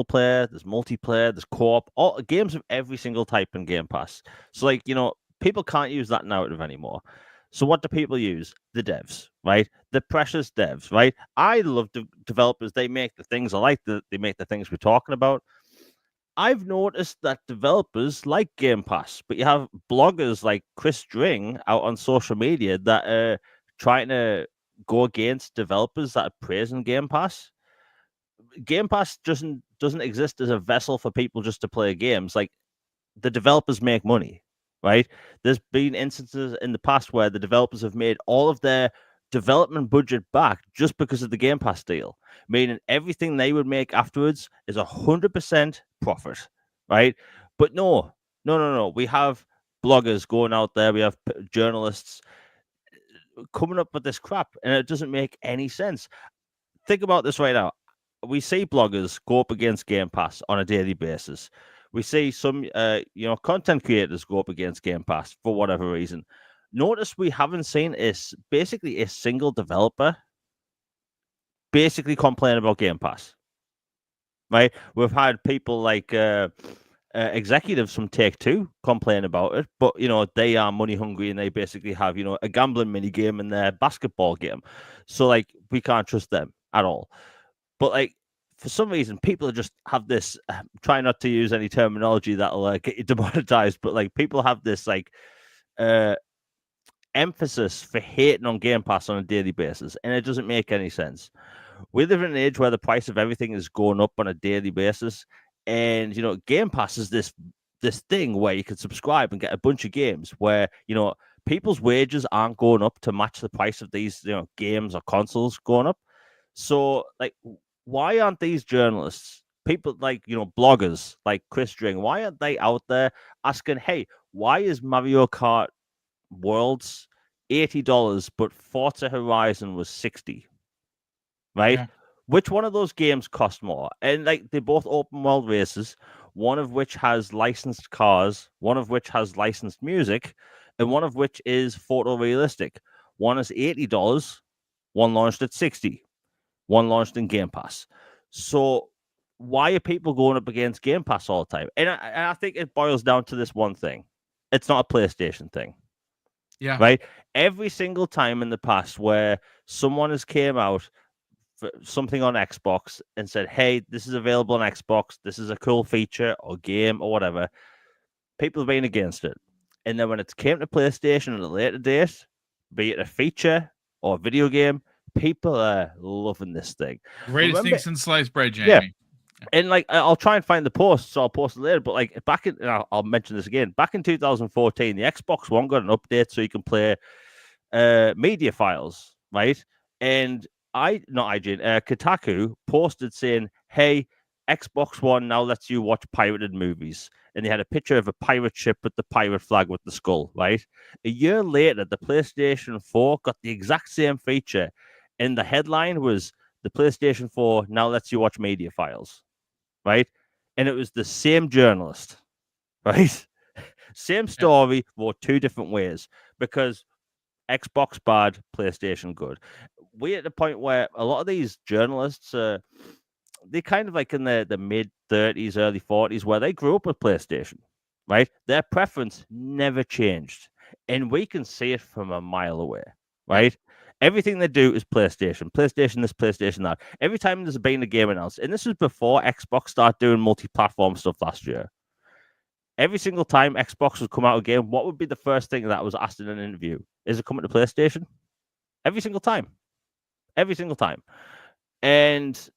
player, there's multiplayer, there's co-op, all games of every single type in Game Pass. So people can't use that narrative anymore. So what do people use? The devs, right? The precious devs, right? I love the developers. They make the things I like. They make the things we're talking about. I've noticed that developers like Game Pass, but you have bloggers like Chris String out on social media that are trying to go against developers that are praising Game Pass. Game Pass doesn't exist as a vessel for people just to play games. Like, the developers make money, right? There's been instances in the past where the developers have made all of their development budget back just because of the Game Pass deal, meaning everything they would make afterwards is 100% profit, right? But no. We have bloggers going out there. We have journalists coming up with this crap, and it doesn't make any sense. Think about this right now. We see bloggers go up against Game Pass on a daily basis. We see some, content creators go up against Game Pass for whatever reason. Notice we haven't seen basically a single developer basically complain about Game Pass, right? We've had people like executives from Take-Two complain about it, but they are money hungry and they basically have a gambling mini game in their basketball game, so like we can't trust them at all. But like for some reason, people just have this. Try not to use any terminology that'll get you demonetized, but like people have this like emphasis for hating on Game Pass on a daily basis, and it doesn't make any sense. We live in an age where the price of everything is going up on a daily basis, and Game Pass is this thing where you can subscribe and get a bunch of games where people's wages aren't going up to match the price of these games or consoles going up. So like, why aren't these journalists, people like bloggers like Chris Dring, why aren't they out there asking, hey, why is Mario Kart Worlds $80 but Forza Horizon was $60? Right? Yeah. Which one of those games cost more? And like they're both open world races, one of which has licensed cars, one of which has licensed music, and one of which is photorealistic. One is $80, one launched at $60, one launched in Game Pass. So why are people going up against Game Pass all the time? And I think it boils down to this one thing. It's not a PlayStation thing. Yeah. Right? Every single time in the past where someone has came out for something on Xbox and said, hey, this is available on Xbox, this is a cool feature or game or whatever, people have been against it. And then when it came to PlayStation at a later date, be it a feature or a video game, people are loving this thing. Greatest thing since sliced bread, Jamie. Yeah. And like, I'll try and find the post, so I'll post it later. But like, I'll mention this again. Back in 2014, the Xbox One got an update so you can play media files, right? And Kotaku posted saying, hey, Xbox One now lets you watch pirated movies. And they had a picture of a pirate ship with the pirate flag with the skull, right? A year later, the PlayStation 4 got the exact same feature. And the headline was, the PlayStation 4 now lets you watch media files, right? And it was the same journalist, right? Same story, wrote two different ways, because Xbox bad, PlayStation good. We're at the point where a lot of these journalists, they kind of like in the mid 30s, early 40s, where they grew up with PlayStation, right? Their preference never changed. And we can see it from a mile away, right? Everything they do is PlayStation this, PlayStation that. Every time there's been a game announced, and this was before Xbox started doing multi-platform stuff last year. Every single time Xbox would come out a game, what would be the first thing that was asked in an interview? Is it coming to PlayStation? Every single time. And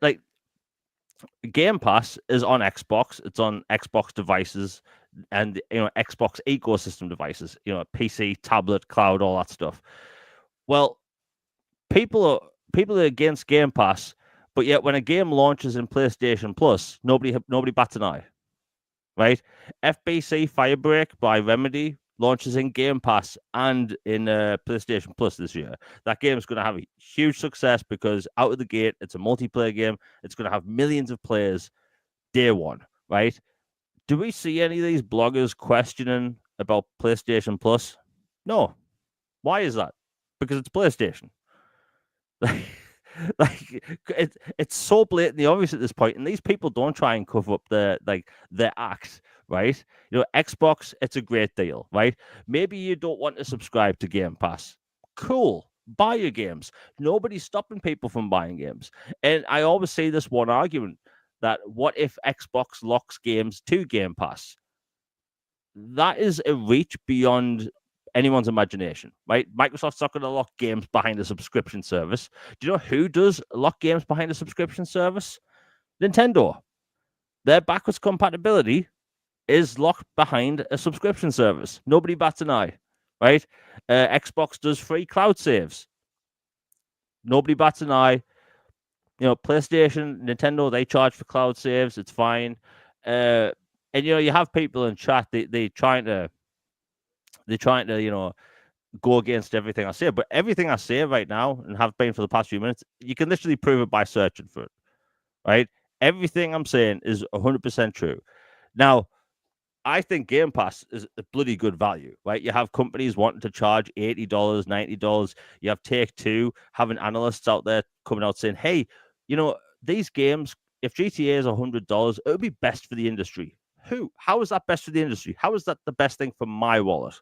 like, Game Pass is on Xbox. It's on Xbox devices and Xbox ecosystem devices. PC, tablet, cloud, all that stuff. Well, people are against Game Pass, but yet when a game launches in PlayStation Plus, nobody bats an eye, right? FBC Firebreak by Remedy launches in Game Pass and in PlayStation Plus this year. That game is going to have a huge success because out of the gate, it's a multiplayer game. It's going to have millions of players day one, right? Do we see any of these bloggers questioning about PlayStation Plus? No. Why is that? Because it's PlayStation. It's so blatantly obvious at this point, and these people don't try and cover up their act, right? Xbox, it's a great deal, right? Maybe you don't want to subscribe to Game Pass. Cool. Buy your games. Nobody's stopping people from buying games. And I always say this one argument, that what if Xbox locks games to Game Pass? That is a reach beyond anyone's imagination, right? Microsoft's not going to lock games behind a subscription service. Do you know who does lock games behind a subscription service? Nintendo. Their backwards compatibility is locked behind a subscription service. Nobody bats an eye, right? Xbox does free cloud saves. Nobody bats an eye. PlayStation, Nintendo, they charge for cloud saves. It's fine. And you have people in chat. They're trying to go against everything I say. But everything I say right now and have been for the past few minutes, you can literally prove it by searching for it, right? Everything I'm saying is 100% true. Now, I think Game Pass is a bloody good value, right? You have companies wanting to charge $80, $90. You have Take-Two having analysts out there coming out saying, hey, these games, if GTA is $100, it would be best for the industry. How is that best for the industry? How is that the best thing for my wallet?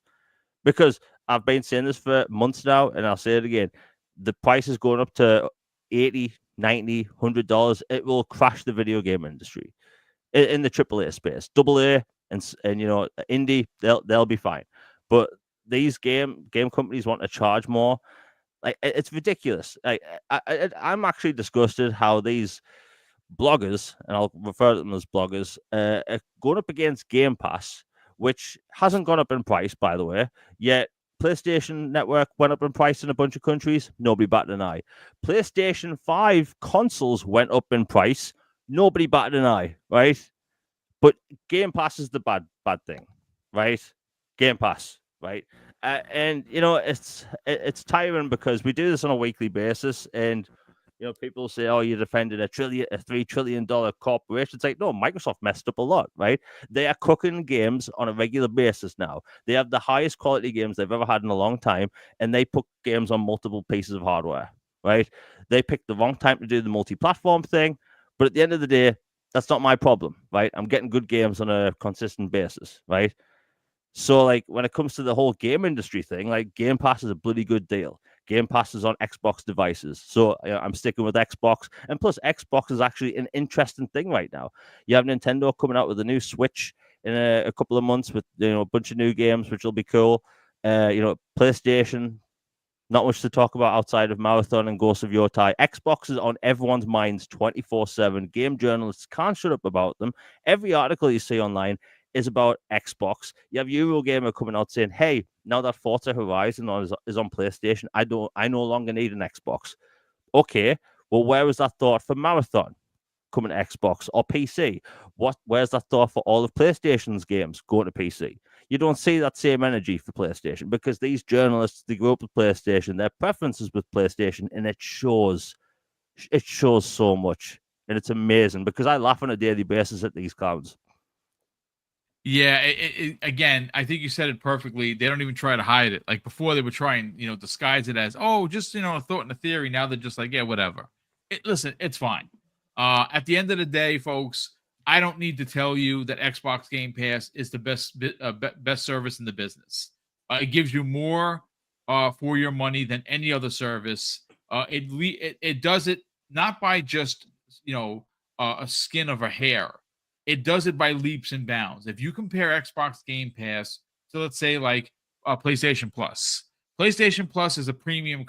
Because I've been saying this for months now, and I'll say it again. The price is going up to $80, $90, $100. It will crash the video game industry in the AAA space. AA and indie, they'll be fine. But these game companies want to charge more. Like, it's ridiculous. Like, I'm actually disgusted how these bloggers, and I'll refer to them as bloggers, are going up against Game Pass, which hasn't gone up in price, by the way, yet PlayStation Network went up in price in a bunch of countries. Nobody batted an eye. PlayStation 5 consoles went up in price. Nobody batted an eye, right? But Game Pass is the bad thing, right? Game Pass, right? And it's tiring because we do this on a weekly basis, and people say, "Oh, you defended a $3 trillion corporation." It's like, no, Microsoft messed up a lot, right? They are cooking games on a regular basis now. They have the highest quality games they've ever had in a long time, and they put games on multiple pieces of hardware, right? They picked the wrong time to do the multi-platform thing, but at the end of the day, that's not my problem, right? I'm getting good games on a consistent basis, right? So, like, when it comes to the whole game industry thing, like, Game Pass is a bloody good deal. Game Pass is on Xbox devices. So I'm sticking with Xbox. And plus, Xbox is actually an interesting thing right now. You have Nintendo coming out with a new Switch in a couple of months with a bunch of new games, which will be cool. PlayStation, not much to talk about outside of Marathon and Ghost of Yotei. Xbox is on everyone's minds 24/7. Game journalists can't shut up about them. Every article you see online is about Xbox. You have Eurogamer coming out saying, hey, now that Forza Horizon is on PlayStation, I no longer need an Xbox. Okay, well, where was that thought for Marathon coming to Xbox or PC? Where's that thought for all of PlayStation's games going to PC? You don't see that same energy for PlayStation because these journalists, they grew up with PlayStation, their preferences with PlayStation, and it shows. It shows so much, and it's amazing because I laugh on a daily basis at these clowns. Yeah, again, I think you said it perfectly. They don't even try to hide it. Like before, they would try and disguise it as, oh, just a thought and a theory. Now they're just like, yeah, whatever. Listen, it's fine. At the end of the day, folks, I don't need to tell you that Xbox Game Pass is the best service in the business. It gives you more for your money than any other service. It does it not by just a skin of a hair. It does it by leaps and bounds. If you compare Xbox Game Pass to, let's say, like PlayStation Plus. PlayStation Plus is a premium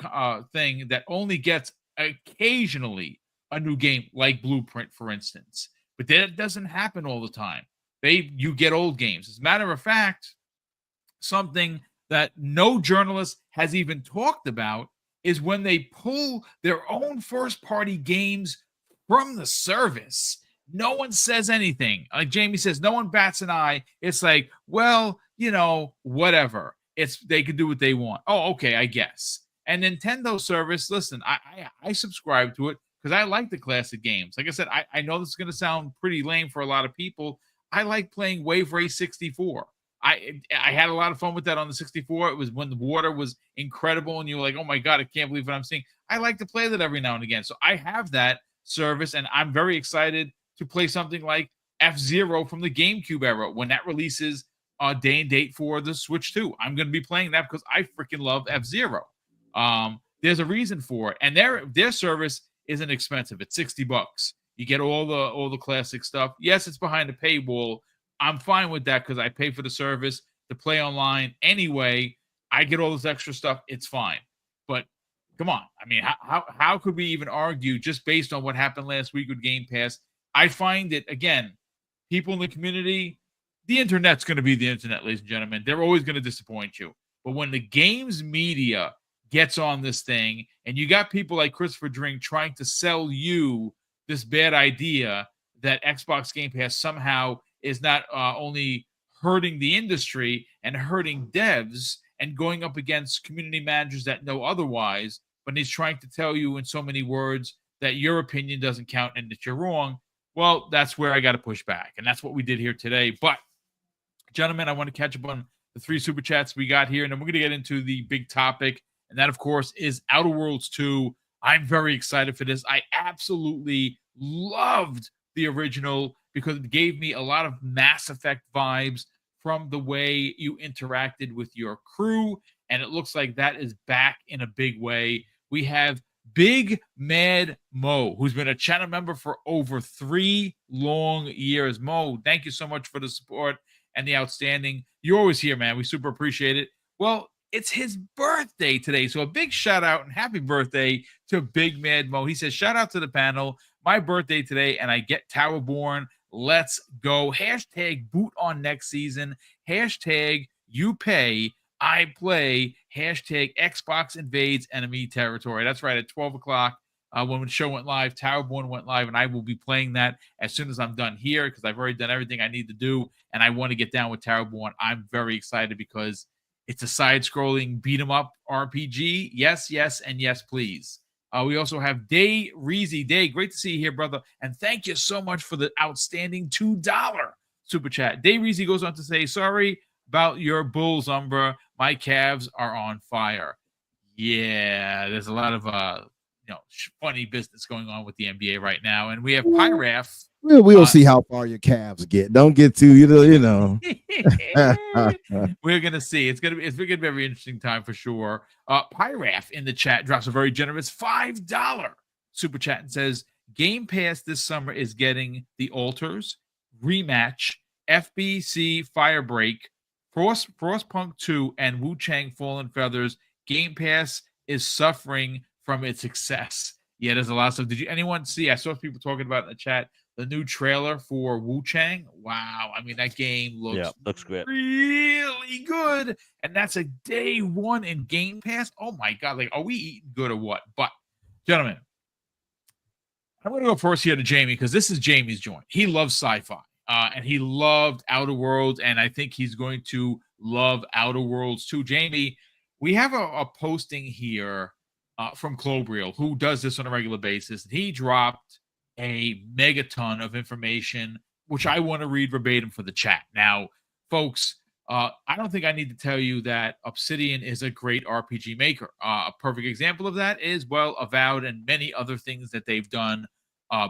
thing that only gets occasionally a new game, like Blueprint, for instance. But that doesn't happen all the time. You get old games. As a matter of fact, something that no journalist has even talked about is when they pull their own first-party games from the service. No one says anything. Like Jamie says, no one bats an eye. It's like, well, whatever. They can do what they want. Oh, okay, I guess. And Nintendo service, listen, I subscribe to it because I like the classic games. Like I said, I know this is going to sound pretty lame for a lot of people. I like playing Wave Race 64. I had a lot of fun with that on the 64. It was when the water was incredible and you were like, oh my God, I can't believe what I'm seeing. I like to play that every now and again. So I have that service and I'm very excited to play something like F-Zero from the GameCube era when that releases day and date for the Switch 2. I'm going to be playing that because I freaking love F-Zero. There's a reason for it. And their service isn't expensive. It's $60. You get all the classic stuff. Yes, it's behind a paywall. I'm fine with that because I pay for the service to play online anyway. I get all this extra stuff. It's fine. But come on. I mean, how could we even argue just based on what happened last week with Game Pass? I find it, again, people in the community, the internet's going to be the internet, ladies and gentlemen. They're always going to disappoint you. But when the games media gets on this thing, and you got people like Christopher Drink trying to sell you this bad idea that Xbox Game Pass somehow is not only hurting the industry and hurting devs and going up against community managers that know otherwise, but he's trying to tell you in so many words that your opinion doesn't count and that you're wrong. Well, that's where I got to push back. And that's what we did here today. But, gentlemen, I want to catch up on the 3 super chats we got here. And then we're going to get into the big topic. And that, of course, is Outer Worlds 2. I'm very excited for this. I absolutely loved the original because it gave me a lot of Mass Effect vibes from the way you interacted with your crew. And it looks like that is back in a big way. We have Big Mad Mo, who's been a channel member for over 3 long years. Mo, thank you so much for the support and the outstanding. You're always here, man. We super appreciate it. Well, it's his birthday today. So a big shout out and happy birthday to Big Mad Mo. He says, shout out to the panel. My birthday today, and I get Towerborn. Let's go. Hashtag boot on next season. Hashtag you pay. I play. Hashtag Xbox invades enemy territory. That's right. At 12 o'clock, when the show went live, Towerborn went live, and I will be playing that as soon as I'm done here because I've already done everything I need to do, and I want to get down with Towerborn. I'm very excited because it's a side-scrolling beat-em-up RPG. Yes, yes, and yes, please. We also have Day Reezy. Day, great to see you here, brother. And thank you so much for the outstanding $2 super chat. Day Reezy goes on to say, sorry about your Bulls, Umbra. My Cavs are on fire. Yeah, there's a lot of funny business going on with the NBA right now. And we have Pyraf. We'll see how far your Cavs get. Don't get too, you know. We're gonna see. It's gonna be a very interesting time for sure. Pyraf in the chat drops a very generous $5 super chat and says, Game Pass this summer is getting The Alters, Rematch, FBC Firebreak, Frostpunk 2, and Wu-Chang Fallen Feathers. Game Pass is suffering from its success. Yeah, there's a lot of stuff. Did anyone see? I saw people talking about in the chat the new trailer for Wu-Chang. Wow. I mean, that game looks great. Really good. And that's a day one in Game Pass. Oh, my God. Like, are we eating good or what? But, gentlemen, I'm going to go first here to Jamie because this is Jamie's joint. He loves sci-fi. And he loved Outer Worlds, and I think he's going to love Outer Worlds too. Jamie, we have a posting here from Clobriel, who does this on a regular basis. And he dropped a megaton of information, which I want to read verbatim for the chat. Now, folks, I don't think I need to tell you that Obsidian is a great RPG maker. A perfect example of that is, well, Avowed and many other things that they've done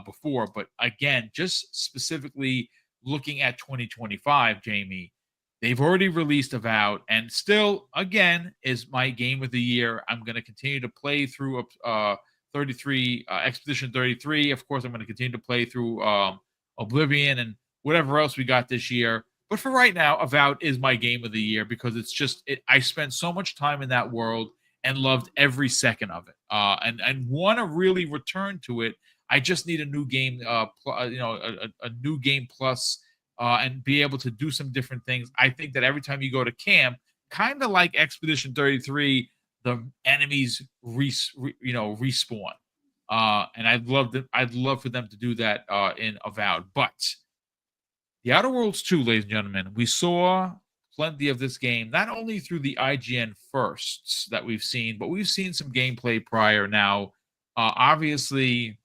before. But again, just specifically looking at 2025, Jamie, they've already released Avowed, and still, again, is my game of the year. I'm going to continue to play through 33, Expedition 33. Of course, I'm going to continue to play through Oblivion and whatever else we got this year. But for right now, Avowed is my game of the year because it's just I spent so much time in that world and loved every second of it, and want to really return to it. I just need a new game, a new game plus, and be able to do some different things. I think that every time you go to camp, kind of like Expedition 33, the enemies respawn, and I'd love for them to do that in Avowed. But the Outer Worlds 2, ladies and gentlemen, we saw plenty of this game, not only through the IGN firsts that we've seen, but we've seen some gameplay prior. Now, obviously,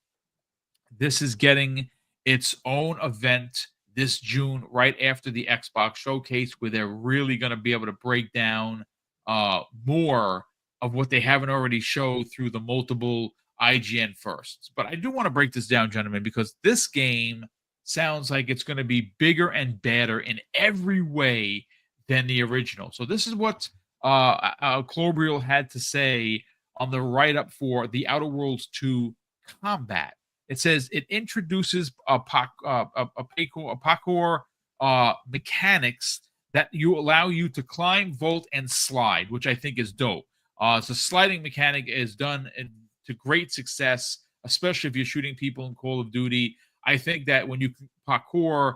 this is getting its own event this June, right after the Xbox Showcase, where they're really going to be able to break down more of what they haven't already showed through the multiple IGN firsts. But I do want to break this down, gentlemen, because this game sounds like it's going to be bigger and better in every way than the original. So this is what Clobriel had to say on the write-up for the Outer Worlds 2 combat. It says it introduces a parkour mechanics that allow you to climb, vault, and slide, which I think is dope. So sliding mechanic is done to great success, especially if you're shooting people in Call of Duty. I think that when you parkour,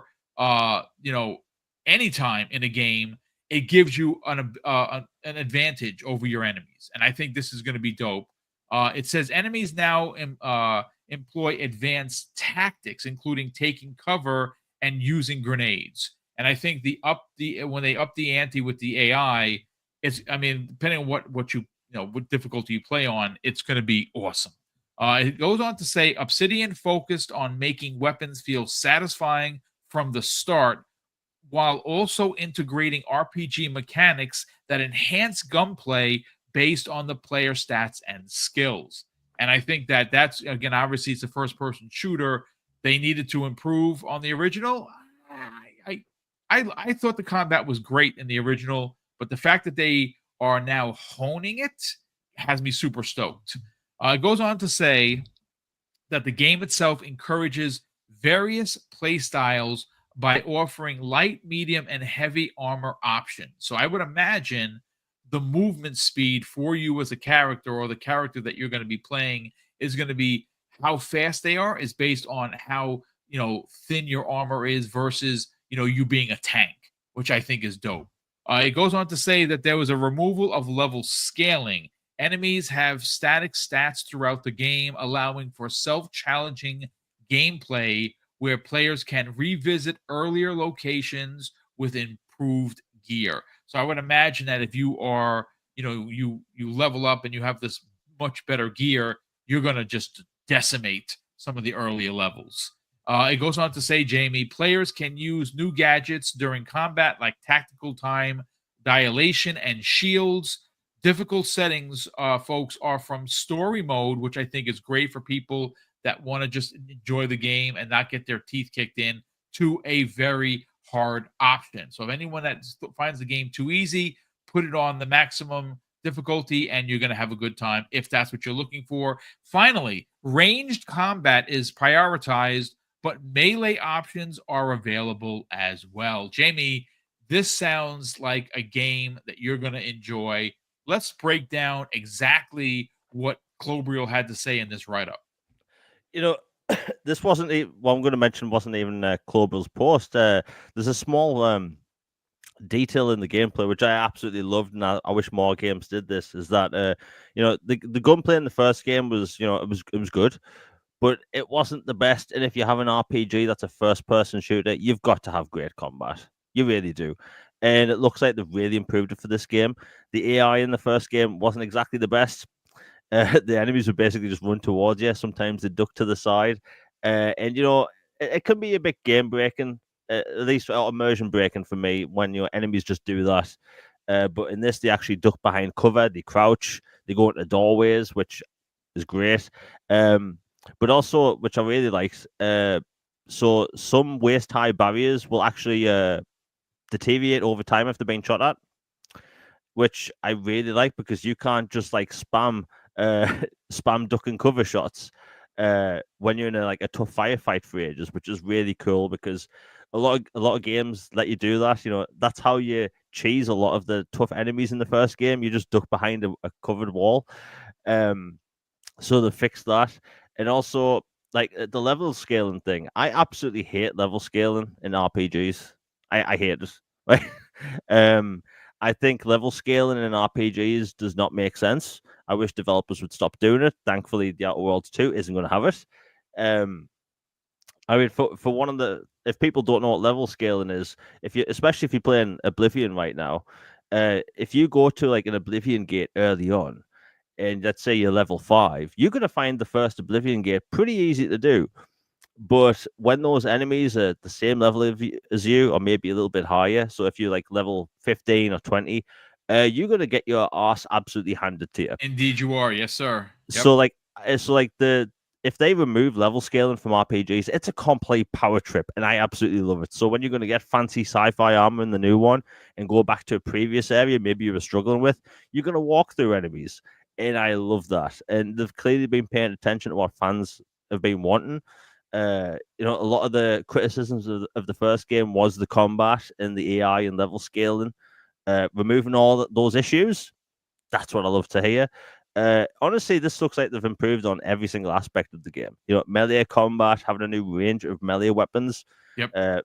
anytime in a game, it gives you an advantage over your enemies. And I think this is going to be dope. It says enemies now employ advanced tactics, including taking cover and using grenades. And I think when they up the ante with the AI, depending on what what difficulty you play on, it's going to be awesome. It goes on to say Obsidian focused on making weapons feel satisfying from the start, while also integrating RPG mechanics that enhance gunplay based on the player stats and skills. And I think that's, again, obviously it's a first-person shooter. They needed to improve on the original. I thought the combat was great in the original, but the fact that they are now honing it has me super stoked. It goes on to say that the game itself encourages various play styles by offering light, medium, and heavy armor options. So I would imagine the movement speed for you as a character, or the character that you're going to be playing, is going to be how fast they are is based on how thin your armor is versus you being a tank, which I think is dope. It goes on to say that there was a removal of level scaling. Enemies have static stats throughout the game, allowing for self-challenging gameplay where players can revisit earlier locations with improved gear. So I would imagine that if you are, you level up and you have this much better gear, you're going to just decimate some of the earlier levels. It goes on to say, Jamie, players can use new gadgets during combat like tactical time, dilation, and shields. Difficult settings, folks, are from story mode, which I think is great for people that want to just enjoy the game and not get their teeth kicked in, to a very hard option. So if anyone that finds the game too easy, put it on the maximum difficulty and you're going to have a good time if that's what you're looking for. Finally, ranged combat is prioritized, but melee options are available as well. Jamie, this sounds like a game that you're going to enjoy. Let's break down exactly what Clobriel had to say in this write-up. This wasn't what I'm going to mention wasn't even Clobriel's post. There's a small detail in the gameplay which I absolutely loved, and I wish more games did this. Is that the gunplay in the first game was it was good, but it wasn't the best. And if you have an RPG that's a first-person shooter, you've got to have great combat. You really do. And it looks like they've really improved it for this game. The AI in the first game wasn't exactly the best. The enemies would basically just run towards you. Sometimes they duck to the side. And, it can be a bit game breaking, at least immersion breaking for me, when your enemies just do that. But in this, they actually duck behind cover, they crouch, they go into doorways, which is great. But also, which I really liked, so some waist-high barriers will actually deteriorate over time if they're being shot at, which I really like, because you can't just spam duck and cover shots when you're in a tough firefight for ages, which is really cool, because a lot of games let you do that. That's how you cheese a lot of the tough enemies in the first game. You just duck behind a covered wall. So they fixed that. And also, the level scaling thing, I absolutely hate level scaling in RPGs. I hate it. I think level scaling in RPGs does not make sense. I wish developers would stop doing it. Thankfully, The Outer Worlds 2 isn't going to have it. For one of the, if people don't know what level scaling is, especially if you're playing Oblivion right now, if you go to an Oblivion gate early on, and let's say you're level 5, you're going to find the first Oblivion gate pretty easy to do. But when those enemies are at the same level as you, or maybe a little bit higher, so if you're level 15 or 20, you're going to get your ass absolutely handed to you. Indeed you are. Yes, sir. Yep. So if they remove level scaling from RPGs, it's a complete power trip, and I absolutely love it. So when you're going to get fancy sci-fi armor in the new one and go back to a previous area maybe you were struggling with, you're going to walk through enemies, and I love that. And they've clearly been paying attention to what fans have been wanting. A lot of the criticisms of the first game was the combat and the AI and level scaling. Removing all those issues, that's what I love to hear. Honestly, this looks like they've improved on every single aspect of the game. Melee combat, having a new range of melee weapons. Yep.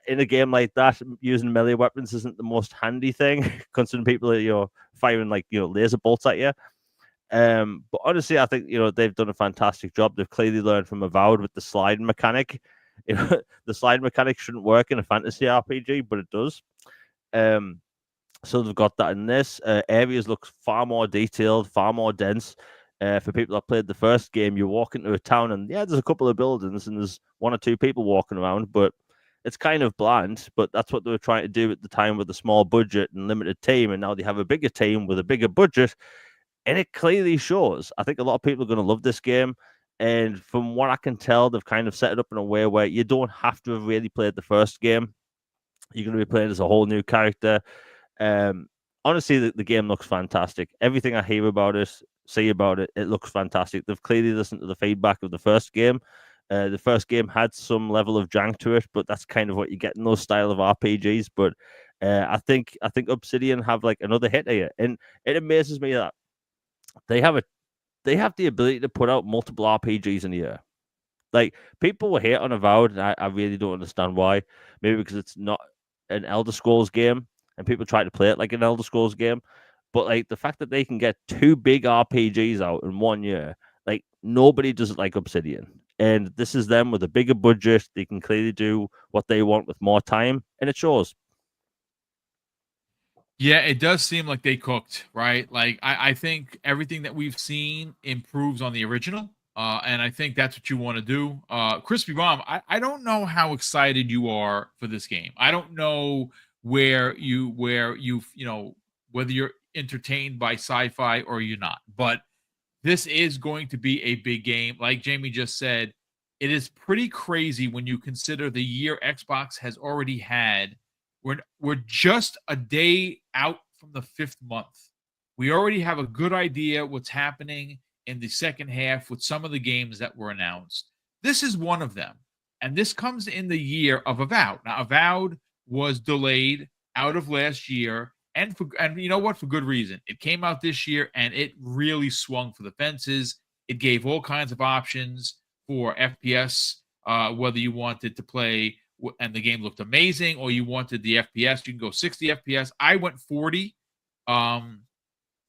in a game like that, using melee weapons isn't the most handy thing, considering people are, firing laser bolts at you. But honestly, I think they've done a fantastic job. They've clearly learned from Avowed with the sliding mechanic. The slide mechanic shouldn't work in a fantasy RPG, but it does. So they've got that in this. Areas look far more detailed, far more dense. For people that played the first game, you walk into a town and there's a couple of buildings and there's one or two people walking around, but it's kind of bland. But that's what they were trying to do at the time with a small budget and limited team, and now they have a bigger team with a bigger budget, and it clearly shows. I think a lot of people are going to love this game. And from what I can tell, they've kind of set it up in a way where you don't have to have really played the first game. You're going to be playing as a whole new character. Honestly, the game looks fantastic. Everything I hear about it, see about it, it looks fantastic. They've clearly listened to the feedback of the first game. The first game had some level of jank to it, but that's kind of what you get in those style of RPGs. But I think Obsidian have like another hit here, and it amazes me that they have the ability to put out multiple RPGs in a year. Like, people were hate on Avowed, and I really don't understand why. Maybe because it's not an Elder Scrolls game, and people try to play it like an Elder Scrolls game. But like the fact that they can get 2 big RPGs out in 1 year, like nobody does it like Obsidian. And this is them with a bigger budget. They can clearly do what they want with more time, and it shows. Yeah, it does seem like they cooked, right? Like, I think everything that we've seen improves on the original. And I think that's what you want to do. Crispy Bomb, I don't know how excited you are for this game. I don't know whether you're entertained by sci-fi or you're not. But this is going to be a big game. Like Jamie just said, it is pretty crazy when you consider the year Xbox has already had. We're just a day out from the 5th month. We already have a good idea what's happening in the second half with some of the games that were announced. This is one of them. And this comes in the year of Avowed. Now, Avowed was delayed out of last year. And you know what? For good reason. It came out this year and it really swung for the fences. It gave all kinds of options for FPS, whether you wanted to play and the game looked amazing, or you wanted the FPS, you can go 60 FPS. I went 40. And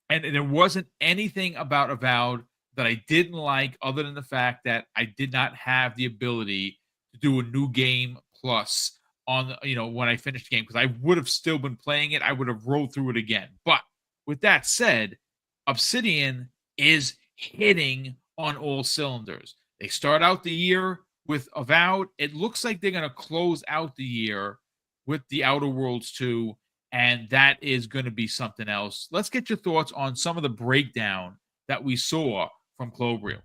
there wasn't anything about Avowed that I didn't like, other than the fact that I did not have the ability to do a new game plus on, when I finished the game, because I would have still been playing it. I would have rolled through it again. But with that said, Obsidian is hitting on all cylinders. They start out the year with Avowed. It looks like they're going to close out the year with the Outer Worlds 2, and that is going to be something else. Let's get your thoughts on some of the breakdown that we saw from Clobriel.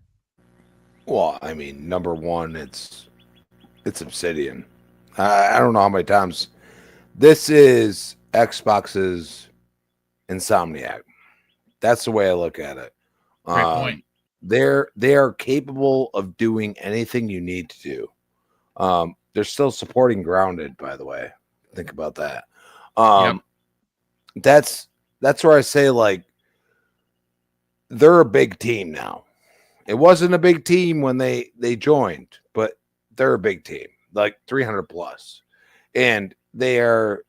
Well, I mean, number one, it's Obsidian. I don't know how many times. This is Xbox's Insomniac. That's the way I look at it. Great point. They are capable of doing anything you need to do. They're still supporting Grounded, by the way. Think about that. Yep. That's where I say, like, they're a big team now. It wasn't a big team when they joined, but they're a big team, like 300 plus, and they are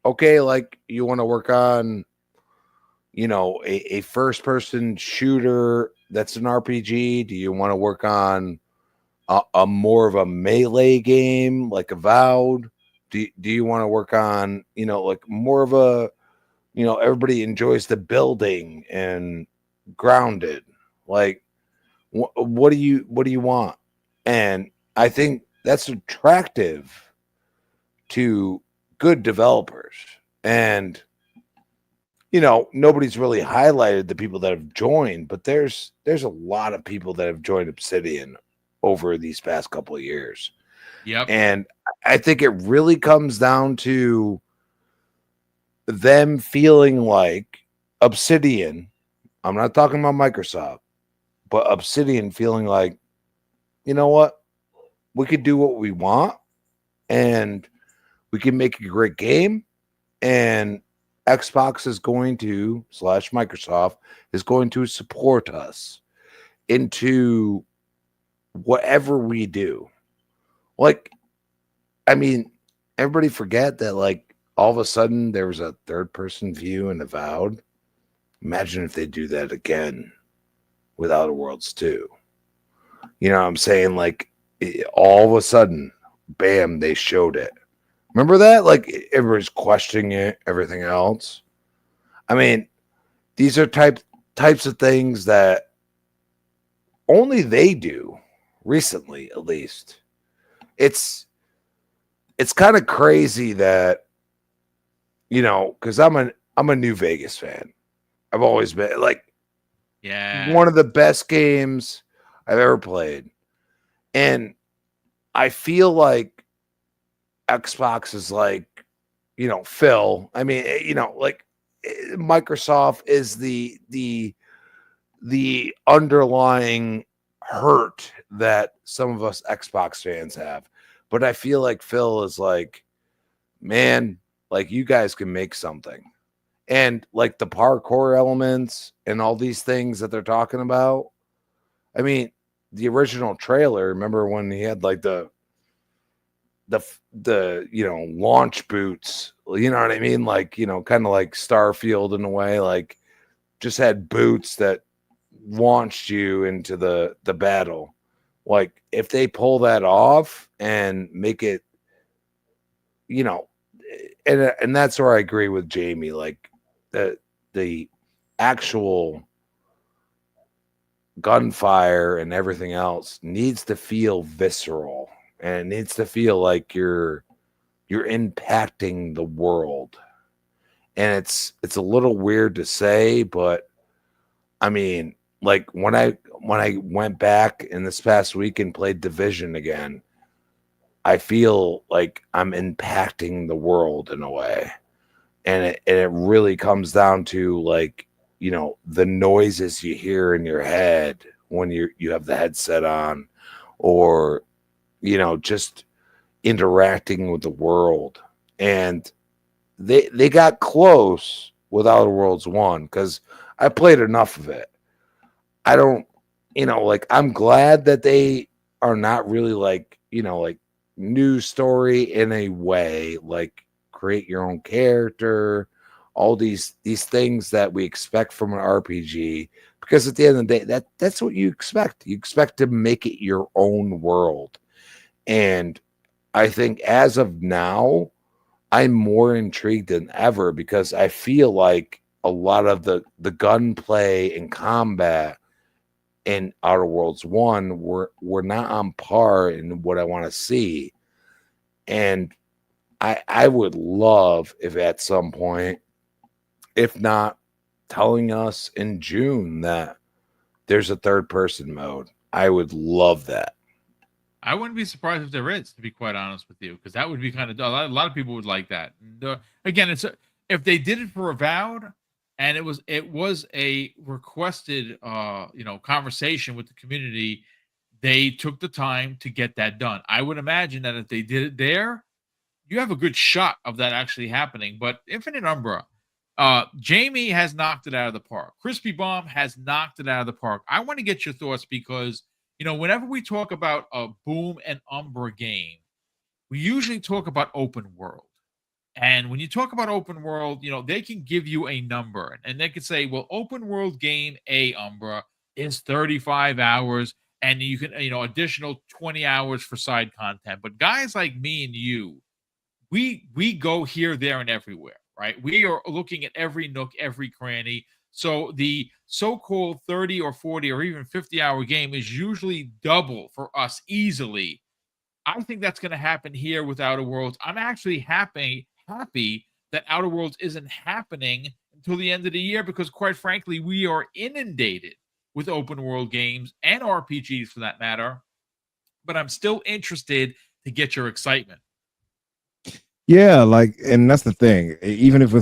okay. Like, you want to work on, a first person shooter that's an RPG? Do you want to work on a more of a melee game like Avowed? Do you want to work on, like more of a, everybody enjoys the building and Grounded? Like, what do you want? And I think that's attractive to good developers. And nobody's really highlighted the people that have joined, but there's a lot of people that have joined Obsidian over these past couple of years. Yep. And I think it really comes down to them feeling like Obsidian, I'm not talking about Microsoft, but Obsidian feeling like, you know what? We could do what we want, and we can make a great game, and Xbox is going to / Microsoft is going to support us into whatever we do. Like, I mean, everybody forget that like all of a sudden there was a third person view in Avowed. Imagine if they do that again with Outer Worlds 2. You know what I'm saying? Like all of a sudden, bam, they showed it. Remember that? Like everybody's questioning it, everything else. I mean, these are types of things that only they do recently, at least. It's kind of crazy that, you know, because I'm a New Vegas fan. I've always been like, one of the best games I've ever played. And I feel like Xbox is like, you know, Phil. I mean, you know, like Microsoft is the underlying hurt that some of us Xbox fans have. But I feel like Phil is like, man, like you guys can make something. And like the parkour elements and all these things that they're talking about. I mean, the original trailer, remember when he had like the you know, launch boots, you know what I mean? Like, you know, kind of like Starfield in a way, like just had boots that launched you into the battle. Like if they pull that off and make it, you know, and that's where I agree with Jamie, like the actual gunfire and everything else needs to feel visceral, and it needs to feel like you're impacting the world. And it's a little weird to say, but I mean, like when I went back in this past week and played Division again, I feel like I'm impacting the world in a way. And it really comes down to like, you know, the noises you hear in your head when you have the headset on, or, you know, just interacting with the world. And they got close with Outer Worlds 1 because I played enough of it. I don't, you know, like I'm glad that they are not really like, you know, like news story in a way, like create your own character, all these things that we expect from an RPG, because at the end of the day, that's what you expect. You expect to make it your own world. And I think as of now, I'm more intrigued than ever because I feel like a lot of the gunplay and combat in Outer Worlds 1 were not on par in what I want to see. And I would love if at some point, if not telling us in June that there's a third person mode. I would love that. I wouldn't be surprised if there is, to be quite honest with you, because that would be kind of a lot of people would like that. Again, if they did it for Avowed, and it was a requested you know, conversation with the community, they took the time to get that done. I would imagine that if they did it there, you have a good shot of that actually happening. But Infinite Umbra, Jamie has knocked it out of the park. Crispy Bomb has knocked it out of the park. I want to get your thoughts because, you know, whenever we talk about a Boom and Umbra game, we usually talk about open world. And when you talk about open world, you know, they can give you a number and they could say, well, open world game A, Umbra, is 35 hours. And you can, you know, additional 20 hours for side content. But guys like me and you, we go here, there, and everywhere, right? We are looking at every nook, every cranny. So the so-called 30 or 40 or even 50-hour game is usually double for us easily. I think that's going to happen here with Outer Worlds. I'm actually happy that Outer Worlds isn't happening until the end of the year because, quite frankly, we are inundated with open world games and RPGs for that matter. But I'm still interested to get your excitement. Yeah, like, and that's the thing. Even if,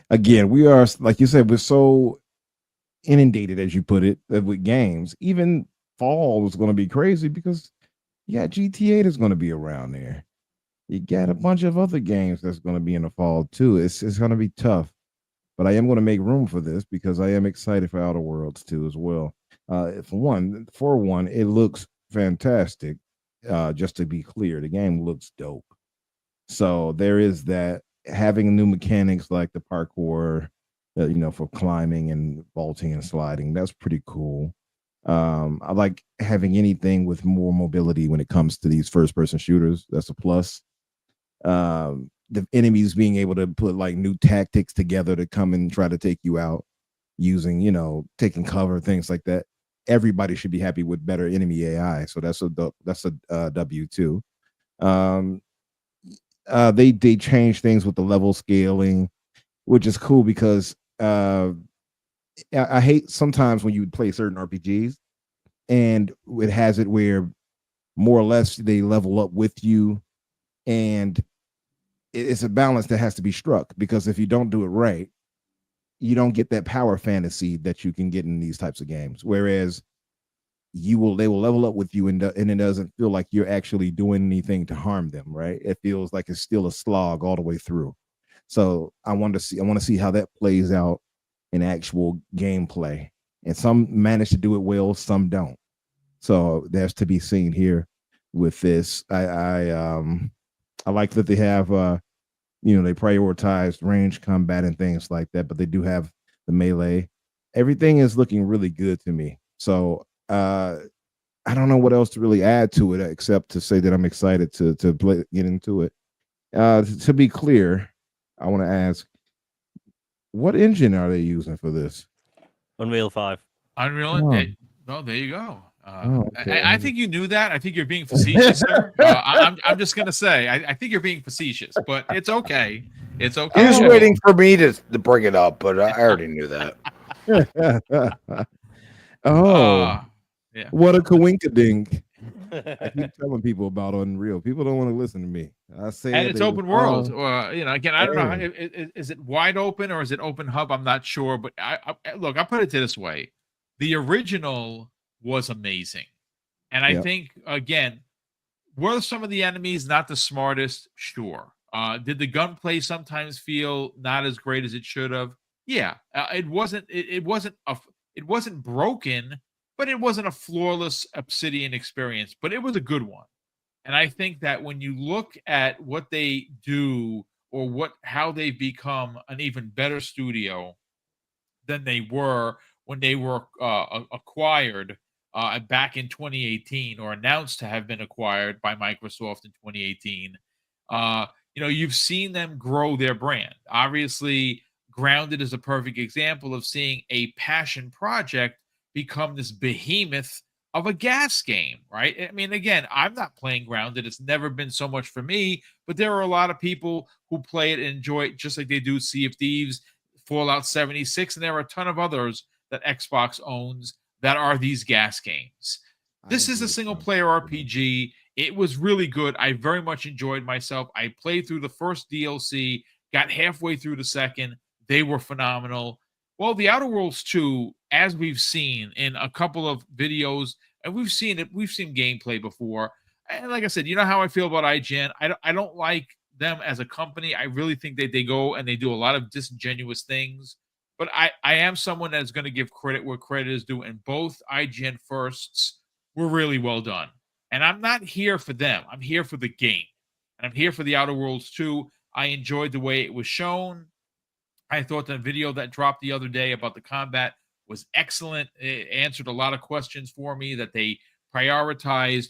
again, we are, like you said, we're so inundated, as you put it, with games. Even fall is going to be crazy because you got GTA that's going to be around there. You got a bunch of other games that's going to be in the fall too. It's going to be tough, but I am going to make room for this because I am excited for Outer Worlds too as well. For one, it looks fantastic. Just to be clear, the game looks dope. So there is that. Having new mechanics like the parkour, for climbing and vaulting and sliding, that's pretty cool. I like having anything with more mobility when it comes to these first person shooters. That's a plus. The enemies being able to put like new tactics together to come and try to take you out using, taking cover, things like that. Everybody should be happy with better enemy AI. So that's a W too. They change things with the level scaling, which is cool because I hate sometimes when you play certain RPGs and it has it where more or less they level up with you, and it's a balance that has to be struck, because if you don't do it right, you don't get that power fantasy that you can get in these types of games. Whereas they will level up with you, and it doesn't feel like you're actually doing anything to harm them, right? It feels like it's still a slog all the way through. So I want to see how that plays out in actual gameplay. And some manage to do it well, some don't. So there's to be seen here with this. I like that they have they prioritize range combat and things like that, but they do have the melee. Everything is looking really good to me. So I don't know what else to really add to it except to say that I'm excited to get into it. To be clear, I want to ask, what engine are they using for this? Unreal 5. Unreal. Oh, there you go. Okay. I think you knew that. I think you're being facetious, sir. I'm just gonna say I think you're being facetious, but it's okay. It's okay. He was waiting for me to bring it up, but I already knew that. Yeah. What a coinkadink. I keep telling people about Unreal. People don't want to listen to me. I say, and it's open world. Again, I don't know. Is it wide open or is it open hub? I'm not sure. But I look, I put it this way: the original was amazing, and I think again, were some of the enemies not the smartest? Sure. Did the gunplay sometimes feel not as great as it should have? Yeah. It wasn't. It wasn't broken, but it wasn't a flawless Obsidian experience. But it was a good one. And I think that when you look at what they do or how they've become an even better studio than they were when they were acquired back in 2018, or announced to have been acquired by Microsoft in 2018, you've seen them grow their brand. Obviously, Grounded is a perfect example of seeing a passion project become this behemoth of a gas game, right? I mean, again, I'm not playing Grounded. It's never been so much for me, but there are a lot of people who play it and enjoy it just like they do Sea of Thieves, Fallout 76, and there are a ton of others that Xbox owns that are these gas games. This is a single player RPG. It was really good. I very much enjoyed myself. I played through the first DLC, got halfway through the second. They were phenomenal. Well, the Outer Worlds 2, as we've seen in a couple of videos, and we've seen gameplay before. And like I said, you know how I feel about IGN. I don't like them as a company. I really think that they go and they do a lot of disingenuous things. But I am someone that's going to give credit where credit is due, and both IGN firsts were really well done. And I'm not here for them. I'm here for the game. And I'm here for the Outer Worlds 2. I enjoyed the way it was shown. I thought the video that dropped the other day about the combat was excellent. It answered a lot of questions for me, that they prioritized,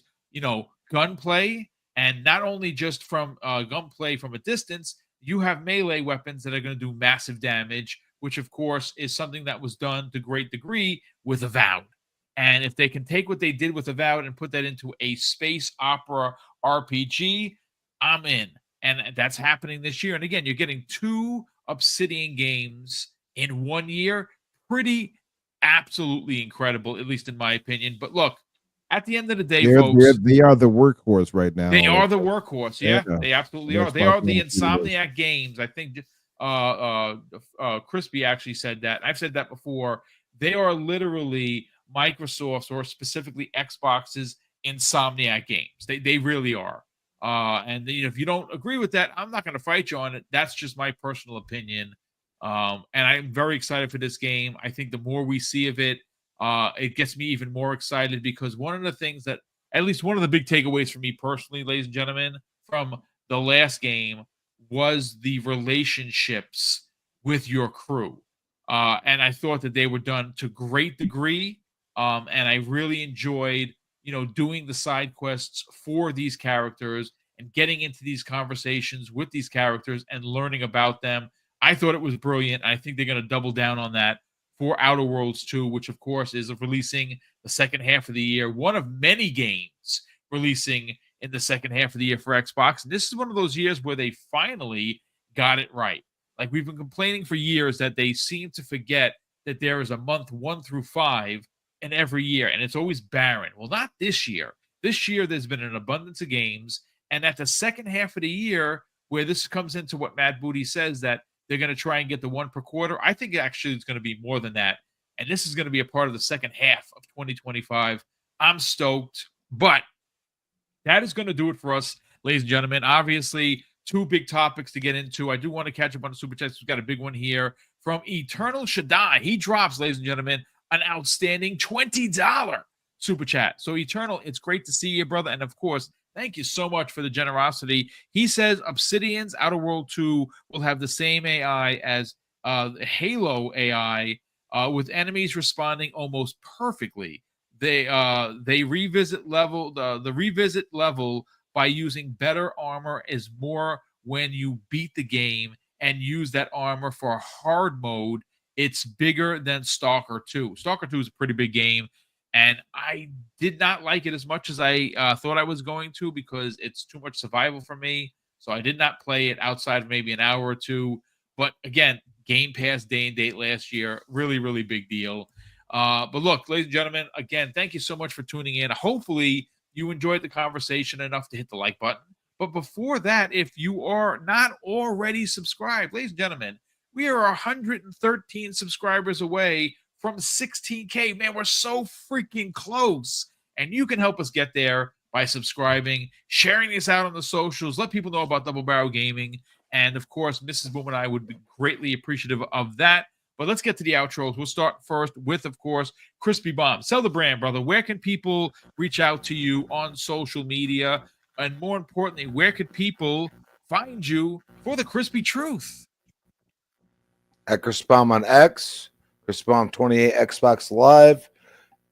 gunplay, and not only just from gunplay from a distance. You have melee weapons that are going to do massive damage, which of course is something that was done to great degree with Avowed. And if they can take what they did with Avowed and put that into a space opera RPG, I'm in. And that's happening this year. And again, you're getting 2 Obsidian games in 1 year. Pretty absolutely incredible, at least in my opinion. But look, at the end of the day, folks, they are the workhorse right now. They are the workhorse. Yeah, they absolutely are. They are the Insomniac games. I think Crispy actually said that. I've said that before. They are literally Microsoft's, or specifically Xbox's, Insomniac games. They really are. And if you don't agree with that, I'm not going to fight you on it. That's just my personal opinion. And I'm very excited for this game. I think the more we see of it, it gets me even more excited, because one of the things that, at least one of the big takeaways for me personally, ladies and gentlemen, from the last game was the relationships with your crew. And I thought that they were done to great degree. And I really enjoyed, doing the side quests for these characters and getting into these conversations with these characters and learning about them. I thought it was brilliant. I think they're going to double down on that for Outer Worlds 2, which of course is releasing the second half of the year. One of many games releasing in the second half of the year for Xbox. And this is one of those years where they finally got it right. Like, we've been complaining for years that they seem to forget that there is a month 1 through 5 in every year, and it's always barren. Well, not this year. This year, there's been an abundance of games, and at the second half of the year, where this comes into what Matt Booty says, that they're going to try and get the 1 per quarter, I think actually it's going to be more than that, and this is going to be a part of the second half of 2025. I'm stoked, but that is going to do it for us, ladies and gentlemen. Obviously, 2 big topics to get into. I do want to catch up on the Super Chats. We've got a big one here from Eternal Shaddai. He drops, ladies and gentlemen, an outstanding $20 Super Chat. So, Eternal, it's great to see you, brother. And, of course, thank you so much for the generosity. He says Obsidian's Outer World 2 will have the same AI as Halo AI, with enemies responding almost perfectly. They revisit level, the revisit level by using better armor is more when you beat the game and use that armor for hard mode. It's bigger than Stalker 2. Stalker 2 is a pretty big game, and I did not like it as much as I thought I was going to, because it's too much survival for me. So I did not play it outside of maybe an hour or two. But again, Game Pass day and date last year, really, really big deal. But look, ladies and gentlemen, again, thank you so much for tuning in. Hopefully you enjoyed the conversation enough to hit the like button. But before that, if you are not already subscribed, ladies and gentlemen, we are 113 subscribers away from 16K. Man, we're so freaking close. And you can help us get there by subscribing, sharing this out on the socials, let people know about Double Barrel Gaming. And, of course, Mrs. Boom and I would be greatly appreciative of that. But let's get to the outros. We'll start first with, of course, Crispy Bomb. Sell the brand, brother. Where can people reach out to you on social media? And more importantly, where could people find you for the crispy truth? At Crispy Bomb on X, Crispy Bomb 28 Xbox Live.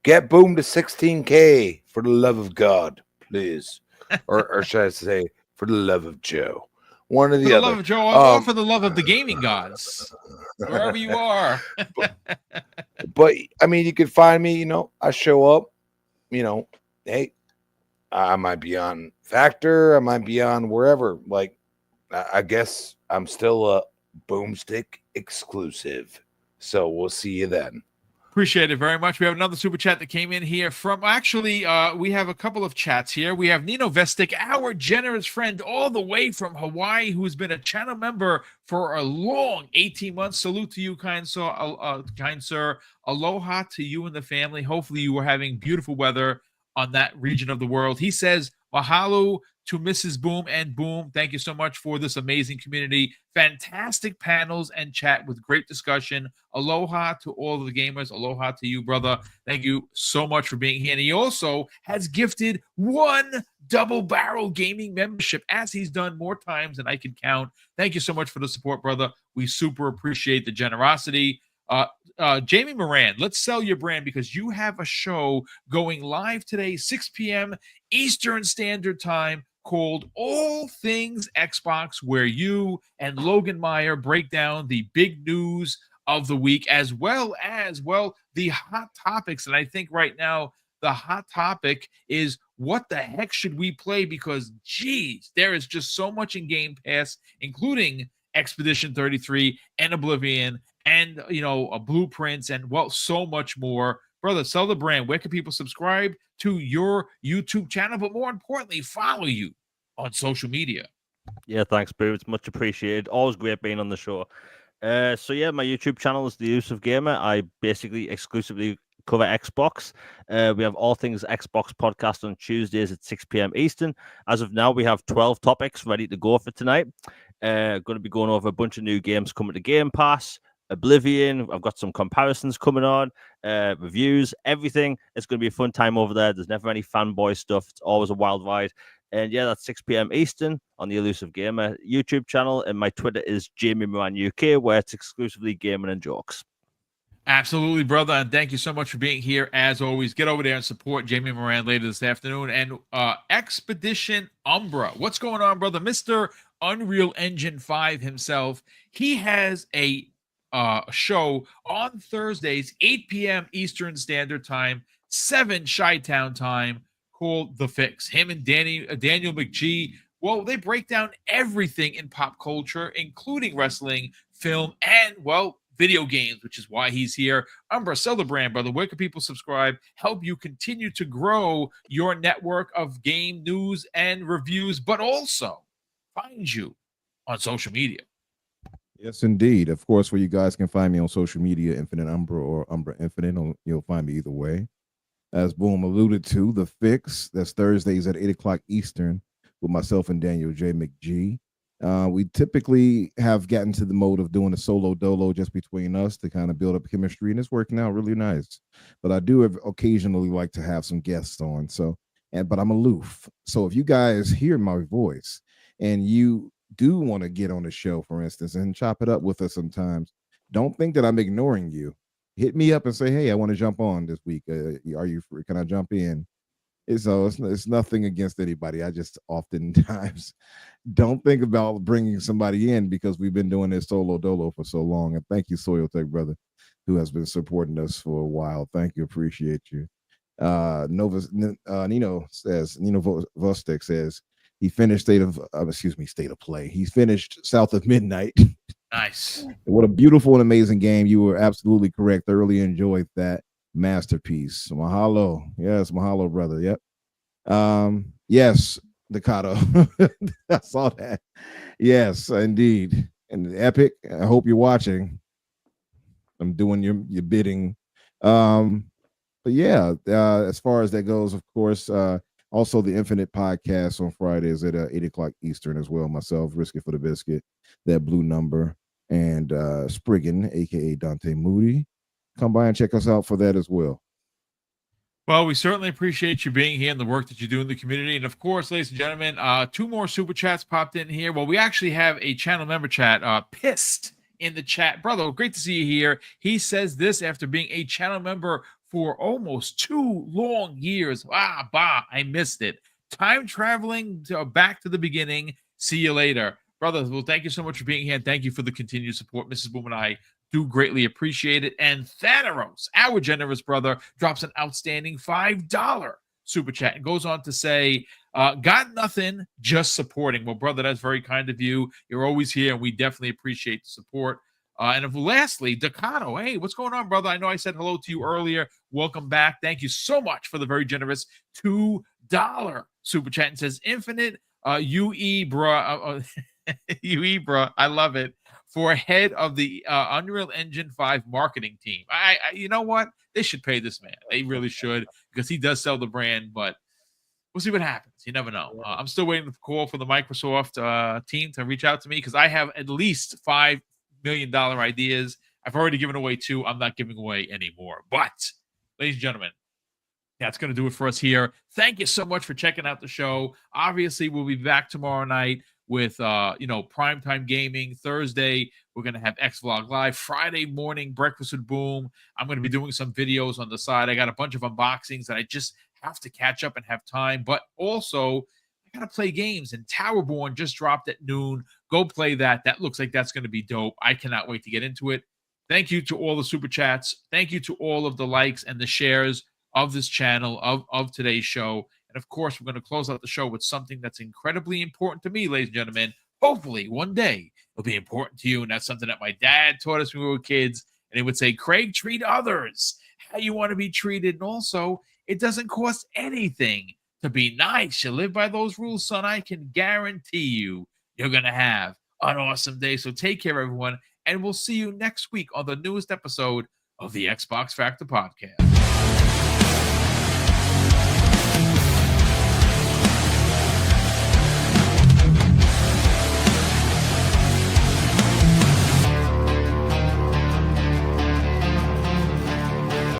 Get Boom to 16K for the love of God, please. or should I say, for the love of Joe. One or the other. For the love of Joe, or for the love of the gaming gods. Wherever you are. but I mean, you can find me, I show up, hey, I might be on Factor, I might be on wherever. Like, I guess I'm still a BoomStick exclusive. So we'll see you then. Appreciate it very much. We have another super chat that came in here from, actually, we have a couple of chats here. We have Nino Vestic, our generous friend all the way from Hawaii, who's been a channel member for a long 18 months. Salute to you, kind sir. Aloha to you and the family. Hopefully you are having beautiful weather on that region of the world. He says, mahalo to Mrs. Boom and Boom. Thank you so much for this amazing community. Fantastic panels and chat with great discussion. Aloha to all of the gamers. Aloha to you, brother. Thank you so much for being here. And he also has gifted 1 Double Barrel Gaming membership, as he's done more times than I can count. Thank you so much for the support, brother. We super appreciate the generosity. Jamie Moran, let's sell your brand, because you have a show going live today, 6 p.m. Eastern Standard Time, called All Things Xbox, where you and Logan Meyer break down the big news of the week, as well as, the hot topics. And I think right now the hot topic is, what the heck should we play? Because, geez, there is just so much in Game Pass, including Expedition 33 and Oblivion and, Blueprints and, so much more. Brother, sell the brand. Where can people subscribe to your YouTube channel? But more importantly, follow you on social media. Yeah, thanks, Boo. It's much appreciated. Always great being on the show. So yeah, my YouTube channel is The Elusive Gamer. I basically exclusively cover Xbox. We have All Things Xbox podcast on Tuesdays at 6 p.m. Eastern. As of now, we have 12 topics ready to go for tonight. Going to be going over a bunch of new games coming to Game Pass. Oblivion, I've got some comparisons coming on, reviews, everything. It's going to be a fun time over there. There's never any fanboy stuff. It's always a wild ride. And yeah, that's 6 p.m. Eastern on the Elusive Gamer YouTube channel. And my Twitter is Jamie Moran UK, where it's exclusively gaming and jokes. Absolutely, brother. And thank you so much for being here. As always, get over there and support Jamie Moran later this afternoon. And Expedition Umbra. What's going on, brother? Mr. Unreal Engine 5 himself. He has a show on Thursdays, 8 p.m. Eastern Standard Time, 7 Chi-Town time, called The Fix. Him and Daniel McGee, well, they break down everything in pop culture, including wrestling, film, and, well, video games, which is why he's here. Umbra, sell the brand, brother. Where can people subscribe? Help you continue to grow your network of game news and reviews, but also find you on social media. Yes, indeed. Of course, where you guys can find me on social media, Infinite Umbra or Umbra Infinite. You'll find me either way. As Boom alluded to, The Fix, that's Thursdays at 8 o'clock Eastern with myself and Daniel J. McGee. We typically have gotten to the mode of doing a solo dolo just between us to kind of build up chemistry, and it's working out really nice. But I do occasionally like to have some guests on. But I'm aloof. So if you guys hear my voice and you do want to get on the show, for instance, and chop it up with us sometimes, don't think that I'm ignoring you. Hit me up and say, hey, I want to jump on this week. Are you free? Can I jump in? It's nothing against anybody. I just oftentimes don't think about bringing somebody in because we've been doing this solo dolo for so long. And thank you, Soil Tech brother, who has been supporting us for a while. Thank you, appreciate you. Nino Vostek says he finished State of Play. He's finished South of Midnight. Nice. What a beautiful and amazing game. You were absolutely correct. Thoroughly enjoyed that masterpiece. Mahalo. Yes, mahalo, brother. Yep. Yes, Decado. I saw that. Yes, indeed. And Epic, I hope you're watching. I'm doing your bidding. But yeah, as far as that goes, of course, also the Infinite podcast on Fridays at 8 o'clock Eastern as well. Myself, Risky for the Biscuit, that blue number, and Spriggan, aka Dante Moody. Come by and check us out for that as well. Well, we certainly appreciate you being here and the work that you do in the community. And of course, ladies and gentlemen, 2 more super chats popped in here. Well, we actually have a channel member chat, Pissed, in the chat. Brother, great to see you here. He says this after being a channel member for almost 2 long years. I missed it. Time traveling back to the beginning. See you later. Brother, well, thank you so much for being here. And thank you for the continued support. Mrs. Boom and I do greatly appreciate it. And Thanaros, our generous brother, drops an outstanding $5 super chat and goes on to say, got nothing, just supporting. Well, brother, that's very kind of you. You're always here, and we definitely appreciate the support. Lastly, Decado, hey, what's going on, brother? I know I said hello to you earlier. Welcome back. Thank you so much for the very generous $2 super chat. And says, Infinite UE, bruh. UE, bruh. I love it. For head of the Unreal Engine 5 marketing team. I you know what? They should pay this man. They really should, because he does sell the brand, but we'll see what happens. You never know. I'm still waiting for the call for the Microsoft team to reach out to me, because I have at least $5 million ideas. I've already given away 2. I'm not giving away any more. But, ladies and gentlemen, that's going to do it for us here. Thank you so much for checking out the show. Obviously, we'll be back tomorrow night with primetime gaming. Thursday, we're going to have XVlog Live. Friday morning, Breakfast with Boom. I'm going to be doing some videos on the side. I got a bunch of unboxings that I just have to catch up and have time. But also, I got to play games. And Towerborn just dropped at noon. Go play that. That looks like that's going to be dope. I cannot wait to get into it. Thank you to all the super chats. Thank you to all of the likes and the shares of this channel, of today's show. And of course, we're going to close out the show with something that's incredibly important to me, ladies and gentlemen. Hopefully, one day it'll be important to you. And that's something that my dad taught us when we were kids. And he would say, Craig, treat others how you want to be treated. And also, it doesn't cost anything to be nice. You live by those rules, son. I can guarantee you, you're going to have an awesome day. So take care, everyone. And we'll see you next week on the newest episode of the Xbox Factor Podcast.